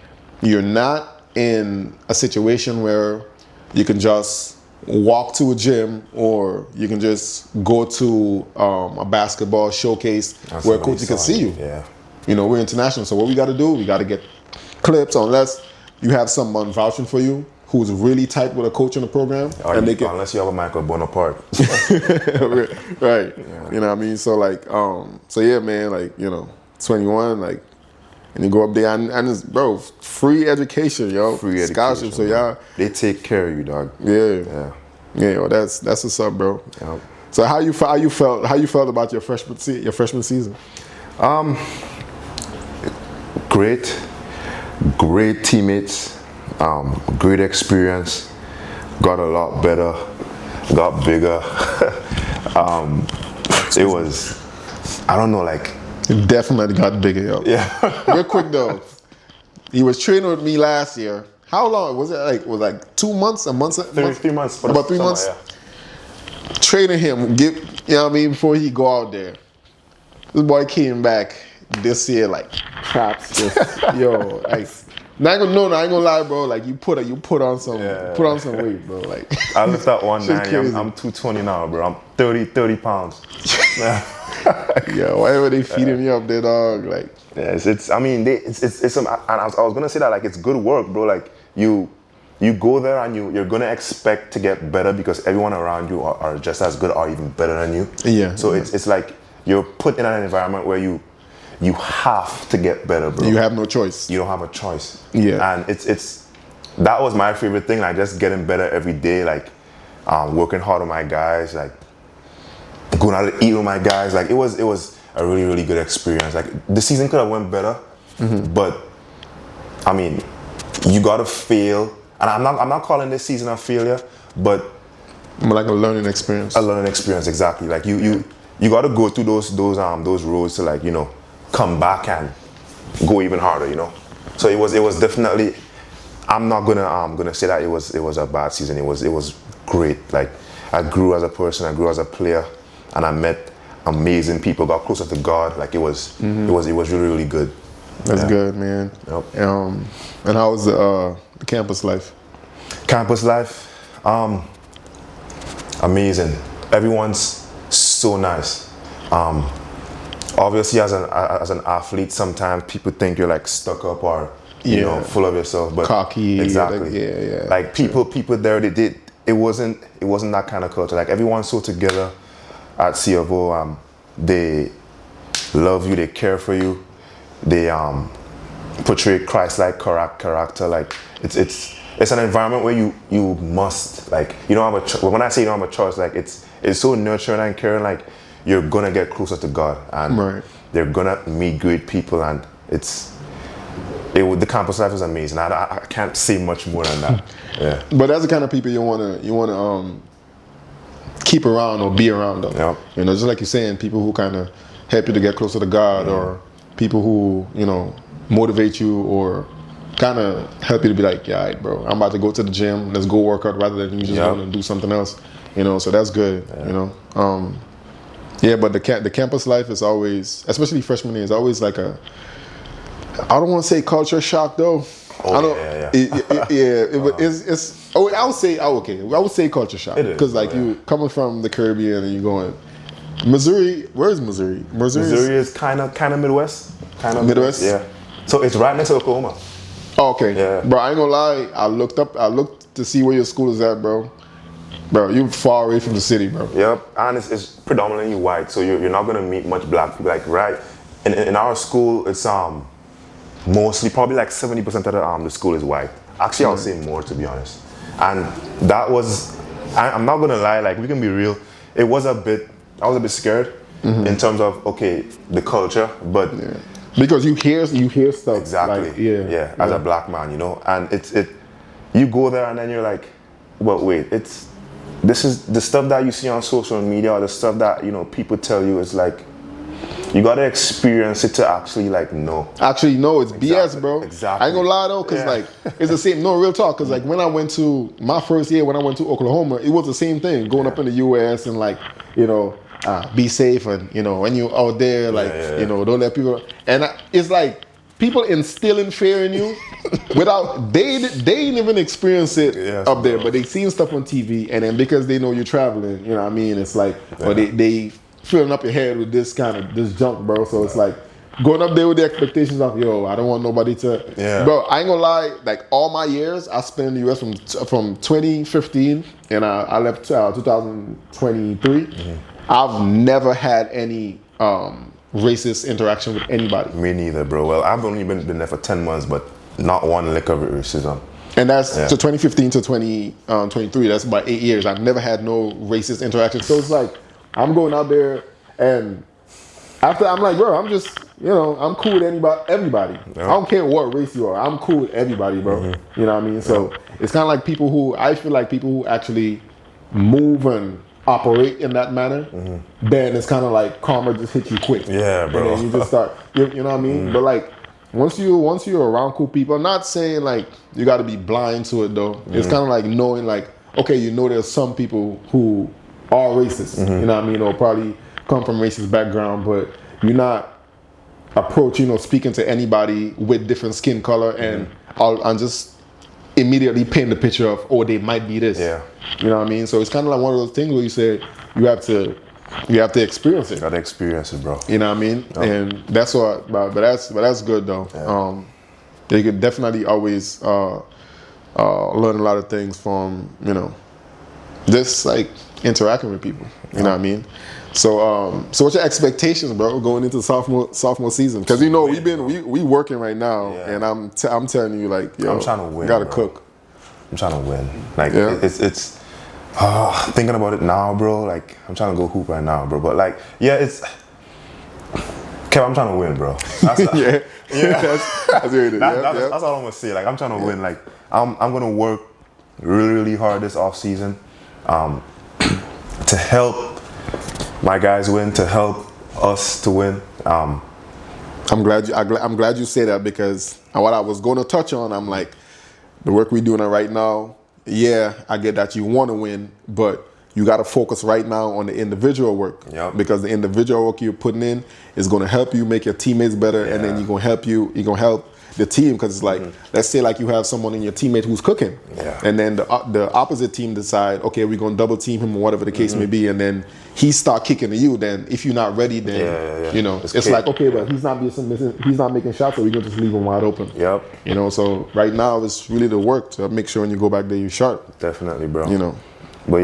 you're not in a situation where you can just walk to a gym or you can just go to a basketball showcase where a coach can see you. Yeah. You know, we're international, so what we got to do, we got to get clips unless you have someone vouching for you who's really tight with a coach in the program. Unless you have a Michael Bonaparte. Right. Yeah. You know what I mean? So like, so yeah, man, like, you know, 21, like, and you go up there and it's, bro, free education, yo. Free education. Scholarship, so y'all. They take care of you, dog. Yeah. Yeah, well, that's what's up, bro. Yep. So how you felt about your freshman season? Great teammates, great experience, got a lot better, got bigger. It was, I don't know, like. It definitely got bigger, yo. Yeah. Real quick though, he was training with me last year. How long was it? Like, was it like 2 months, a month? 3 months. About 3 months. Yeah. Training him, you know what I mean, before he go out there. This boy came back this year like traps, yo, like. I ain't gonna lie, bro. Like you put on some weight, bro. Like I lift at 190. I'm 220 now, bro. I'm 30 pounds. Yeah, why were they feeding me up there, dog? Like, it's. I mean, it's. And I was gonna say that like it's good work, bro. Like you go there and you're gonna expect to get better because everyone around you are just as good or even better than you. Yeah. So it's like you're put in an environment where you have to get better, bro. You have no choice. You don't have a choice. Yeah. And it's that was my favorite thing, like just getting better every day, like working hard on my guys, like going out to eat with my guys. Like it was a really, really good experience. Like the season could have went better, but I mean, you gotta fail. And I'm not calling this season a failure, but like a learning experience. A learning experience, exactly. Like you gotta go through those roads to, like, you know, come back and go even harder, you know. So it was definitely. I'm not gonna say that it was a bad season. It was great. Like I grew as a person, I grew as a player, and I met amazing people. Got closer to God. Like it was really, really good. That's good, man. Yep. And how was the campus life? Campus life, amazing. Everyone's so nice. Obviously, as an athlete, sometimes people think you're like stuck up or you know, full of yourself, but cocky. Exactly. Like, like people there, they did. It wasn't that kind of culture. Like everyone's so together at C of O. They love you. They care for you. They portray Christ-like character. Like it's an environment where you must, like, you don't have when I say you don't have a choice, like it's so nurturing and caring. Like you're gonna get closer to God, and they're gonna meet great people, and the campus life is amazing. I can't say much more than that. Yeah. But that's the kind of people you wanna keep around or be around, though. Yep. You know, just like you're saying, people who kind of help you to get closer to God, or people who, you know, motivate you or kind of help you to be like, yeah, all right, bro, I'm about to go to the gym, let's go work out, rather than you just want to do something else, you know. So that's good, you know. Yeah, but the campus life is always, especially freshman year, is always like a, I don't want to say culture shock though. I don't. It's. Oh, I would say. Oh, okay. I would say culture shock because like you coming from the Caribbean and you going Missouri. Where is Missouri? Missouri is kind of Midwest. Kind of Midwest. Yeah. So it's right next to Oklahoma. Oh, okay. Yeah. Bro, I ain't gonna lie. I looked to see where your school is at, bro. Bro, you far away from the city, bro. Yep. And it's predominantly white, so you're not gonna meet much black people. Like in our school, it's mostly, probably like 70% of the school is white. Actually, I would say more, to be honest. And that was, I'm not gonna lie, like we can be real. I was a bit scared in terms of, okay, the culture, but because you hear stuff exactly, like, as a black man, you know, and you go there and then you're like, well, wait, this is the stuff that you see on social media, or the stuff that, you know, people tell you is like, you gotta experience it to actually like know. Actually, no, it's BS, bro. Exactly. I ain't gonna lie though, cause like it's the same. No, real talk. Cause like when I went to my first year, when I went to Oklahoma, it was the same thing. Going up in the U.S. and like, you know, be safe, and you know, when you out there, like you know, don't let people. And it's like people instilling fear in you without they ain't even experienced it up there, but they seen stuff on TV, and then because they know you're traveling, you know what I mean? It's like, or they filling up your head with this junk, bro. So it's like going up there with the expectations of, yo, I don't want nobody to. Bro, I ain't gonna lie. Like all my years, I spent in the US from 2015, and I left 2023. I've never had any racist interaction with anybody. Me neither, bro. Well, I've only been there for 10 months, but not one lick of racism. And that's to 2015 to 2023. That's about 8 years. I've never had no racist interaction. So it's like, I'm going out there, and after I'm like, bro, I'm just, you know, I'm cool with everybody. I don't care what race you are. I'm cool with everybody, bro. You know what I mean? So it's kind of like I feel like people who actually move and operate in that manner, then it's kind of like karma just hits you quick. Yeah, bro. And then you just start, you know what I mean? But like, once you're around cool people, I'm not saying like you got to be blind to it though. It's kind of like knowing like, okay, you know, there's some people who are racist, you know what I mean, or probably come from racist background, but you're not approaching or speaking to anybody with different skin color and just immediately paint the picture of, oh, they might be this. You know what I mean? So it's kind of like one of those things where you say you have to experience it. Gotta experience it, bro. You know what I mean? And that's what, but that's good though. You could definitely always learn a lot of things from, you know, just like interacting with people. You know what I mean? So what's your expectations, bro, going into sophomore season? Because you know we working right now, and I'm telling you, like, yo, I'm trying to win. Gotta bro. cook. I'm trying to win. Like it's thinking about it now, bro. Like I'm trying to go hoop right now, bro. But like, it's Kev, I'm trying to win, bro. That's that's what it is. That's all I'm gonna say. Like I'm trying to win. Like I'm gonna work really, really hard this off season. To help my guys win, to help us to win. I'm glad you say that, because what I was going to touch on, I'm like, the work we're doing right now, I get that you want to win, but you got to focus right now on the individual work, because the individual work you're putting in is going to help you make your teammates better, and then you're going to help the team, because it's like, let's say like you have someone in your teammate who's cooking, and then the opposite team decide, okay, we're going to double team him or whatever the case may be, and then he start kicking to you. Then if you're not ready, then you know it's like, okay, but he's not making shots, so we're going to just leave him wide open. You know, so right now it's really the work to make sure when you go back there you're sharp. Definitely, bro. You know, but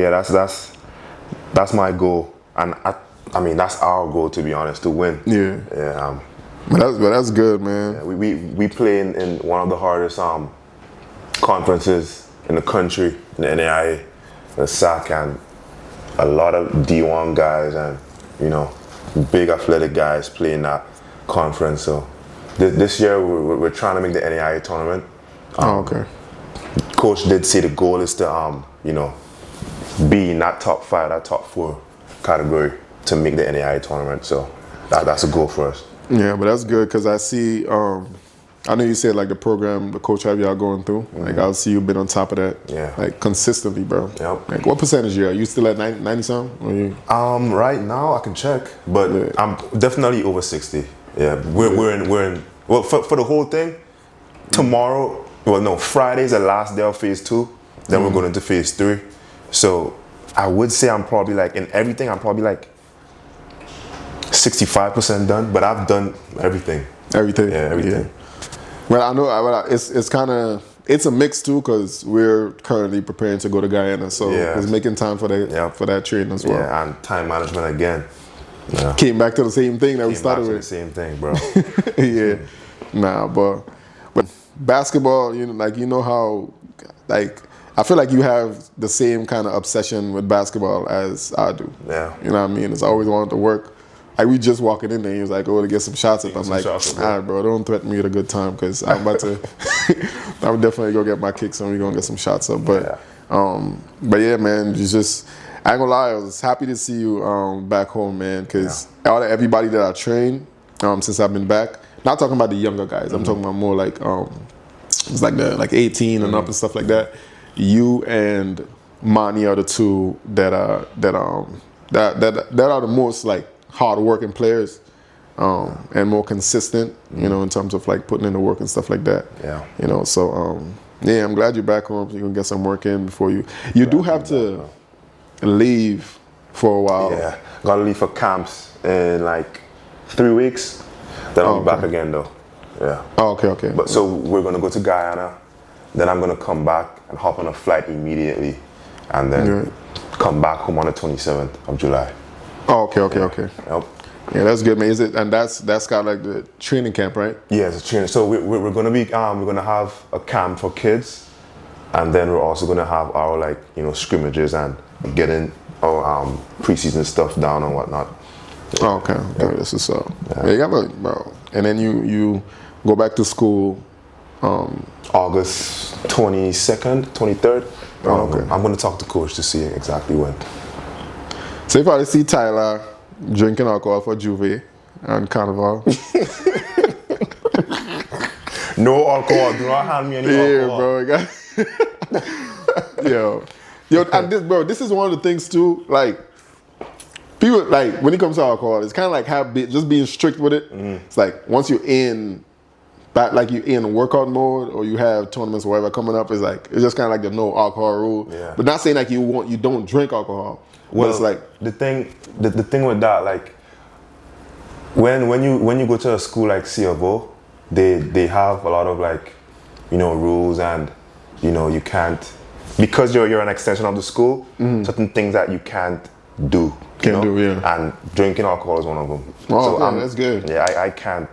that's my goal, and I mean that's our goal, to be honest, to win. But that's good, man. We play in one of the hardest conferences in the country, in the NAIA, the SAC, and a lot of D1 guys and, you know, big athletic guys play in that conference. So this year we're trying to make the NAIA tournament. Coach did say the goal is to you know, be in that top 5, that top 4 category to make the NAIA tournament. So that's a goal for us. Yeah, but that's good because I see. I know you said like the program, the coach have y'all going through. Like I'll see you been on top of that. Yeah. Like consistently, bro. Yep. Like what percentage you are? You still at 90 something? Or you? Right now I can check, but Yeah. I'm definitely over 60. Yeah, we're in. Well, for the whole thing, tomorrow. Well, no, Friday's the last day of phase 2. Then we're going into phase 3. So I would say I'm probably like in everything. I'm probably like 65% done, but I've done everything. Everything. Yeah, everything. Yeah. Well, I know it's kind of it's a mix too because we're currently preparing to go to Guyana, so Yeah. it's making time for that for that training as well. Yeah, and time management again. Yeah. Came back to the same thing that we Came started back to with. the same thing, bro. Yeah, nah, but basketball, you know how like I feel like you have the same kind of obsession with basketball as I do. Yeah. You know what I mean? It's always wanted to work. Like we just walking in there, he was like, "Oh, to get some shots up." I'm like, "All right, bro, don't threaten me with a good time because I'm about to. I'm definitely gonna get my kicks and we're gonna get some shots up." But yeah, man, you just I ain't gonna lie, I was happy to see you back home, man, because everybody that I trained since I've been back. Not talking about the younger guys. I'm talking about more like it's like the 18 and up and stuff like that. You and Monty are the two that are the most like hard-working players and more consistent, you know, in terms of like putting in the work and stuff like that. Yeah. You know, so yeah, I'm glad you're back home. So you can get some work in before you do have to leave for a while. Yeah, gotta leave for camps in like 3 weeks. Then I'll be back again though. Yeah. Oh, okay. But so we're gonna go to Guyana. Then I'm gonna come back and hop on a flight immediately, and then come back home on the 27th of July. Oh, okay. Yep. Yeah, that's good, man. Is it? And that's kind of like the training camp, right? Yeah, it's a training. So we're gonna be we're gonna have a camp for kids, and then we're also gonna have our like scrimmages and getting our preseason stuff down and whatnot. Oh, okay. This is so. Yeah, you got bro. And then you go back to school. August 22nd, 23rd. Okay. I'm gonna talk to coach to see exactly when. So you probably see Tyler drinking alcohol for Juve and Carnival. No alcohol. Do not hand me any alcohol. Yeah, bro. Yo, and this is one of the things too. Like people, like when it comes to alcohol, it's kind of like just being strict with it. It's like once you're in. But like you're in workout mode or you have tournaments or whatever coming up, it's just kind of like the no alcohol rule. Yeah. But not saying like you don't drink alcohol. Well, it's like the thing with that, like when you go to a school like C of O, they have a lot of like rules and you can't, because you're an extension of the school, certain things that you can't do. And drinking alcohol is one of them. Oh, so that's good. Yeah, I cannot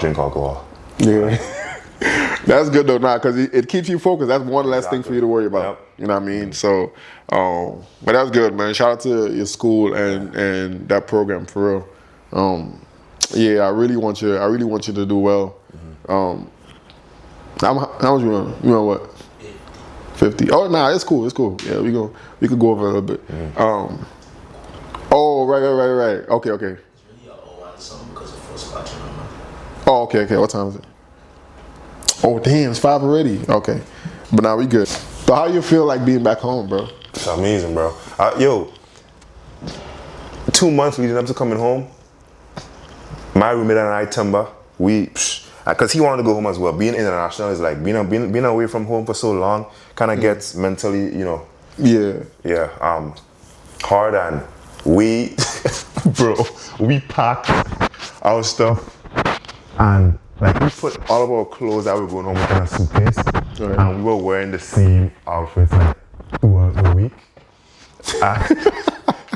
drink alcohol. Yeah. That's good though, because it keeps you focused. That's one less thing for you to worry about. Yep. You know what I mean? So, but that's good, man. Shout out to your school and that program for real. Yeah, I really want you to do well. How much you want? You want what? 50. Oh, nah, it's cool. Yeah, we could go over a little bit. Oh, right. Okay. Oh, okay. What time is it? Oh, damn, it's 5 already. Okay. But now we good. So how you feel like being back home, bro? It's amazing, bro. 2 months leading up to coming home, my roommate and I, Timber, because he wanted to go home as well. Being international is like being away from home for so long kind of gets mentally, hard. And we packed our stuff. And like we put all of our clothes that were going home in a suitcase, and we were wearing the same outfits like throughout the week.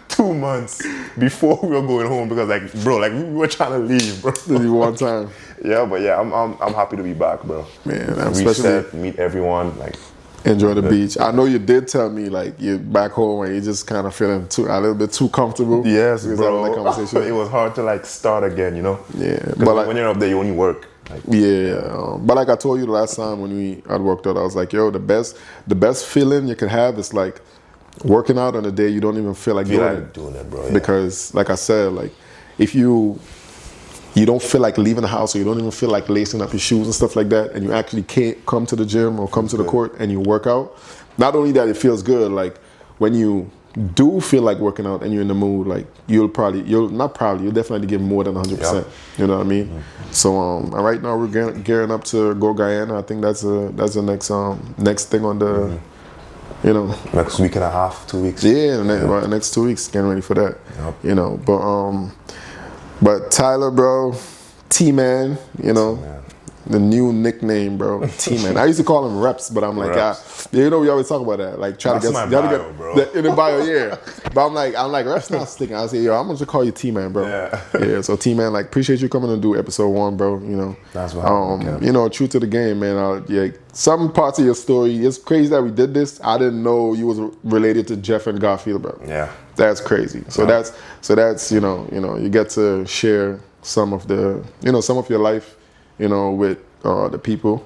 2 months before we were going home because we were trying to leave, bro. One time. Yeah, but yeah, I'm happy to be back, bro. Man, reset, meet everyone, enjoy the beach. I know you did tell me you're back home and you're just kind of feeling a little bit too comfortable. Yes, bro. That conversation. It was hard to start again, Yeah, but when you're up there, you only work. But like I told you the last time when we had worked out, I was like, yo, the best feeling you can have is working out on a day you don't even feel like doing it, bro. Yeah. Because like I said, if you don't feel like leaving the house, or you don't even feel like lacing up your shoes and stuff like that, and you actually can't come to the gym or come to the court and you work out, not only that it feels good, like when you do feel like working out and you're in the mood, like you'll definitely give more than 100%. Yep. You know what I mean? So right now we're gearing up to go Guyana. I think that's the next thing on the, you know, next week and a half, 2 weeks. Yeah, the next 2 weeks, getting ready for that. Yep. You know, but Tyler, bro, T-Man, you know. T-Man. The new nickname, bro, T-Man. I used to call him Reps, but I'm like, you know, we always talk about that. Like, try to get bro. In the bio, yeah. But I'm like, Reps not sticking. I say, yo, I'm gonna just call you T-Man, bro. Yeah. So T-Man, like, appreciate you coming to do episode 1, bro. You know, that's what you know, true to the game, man. Some parts of your story, it's crazy that we did this. I didn't know you was related to Jeff and Garfield, bro. Yeah, that's crazy. So that's you know, you get to share some of your life, you know, with the people,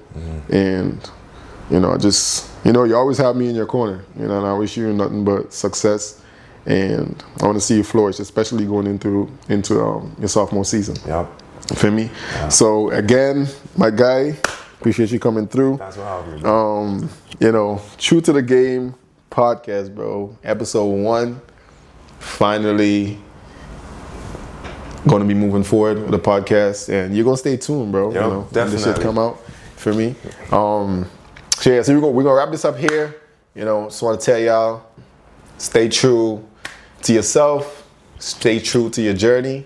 and you know, just, you know, you always have me in your corner, you know, and I wish you nothing but success, and I want to see you flourish, especially going into your sophomore season. Yep. You feel me? Yeah. So again, my guy, appreciate you coming through. That's what happened. You know, True to the Game podcast, bro. Episode 1, finally going to be moving forward with the podcast, and you're gonna stay tuned, bro. Yep, you know, definitely. when this shit come out for me. So we're gonna wrap this up here. You know, just want to tell y'all, stay true to yourself, stay true to your journey,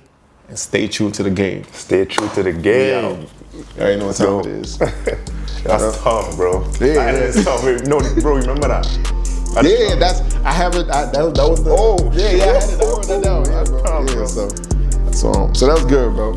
and stay true to the game. Stay true to the game. I already know what time it is. That's tough, bro. Yeah, it's tough. No, bro, remember that? That was the. Oh, yeah, I had it. I wrote that down. Yeah, bro. Tough, Yeah, bro. so that was good, bro.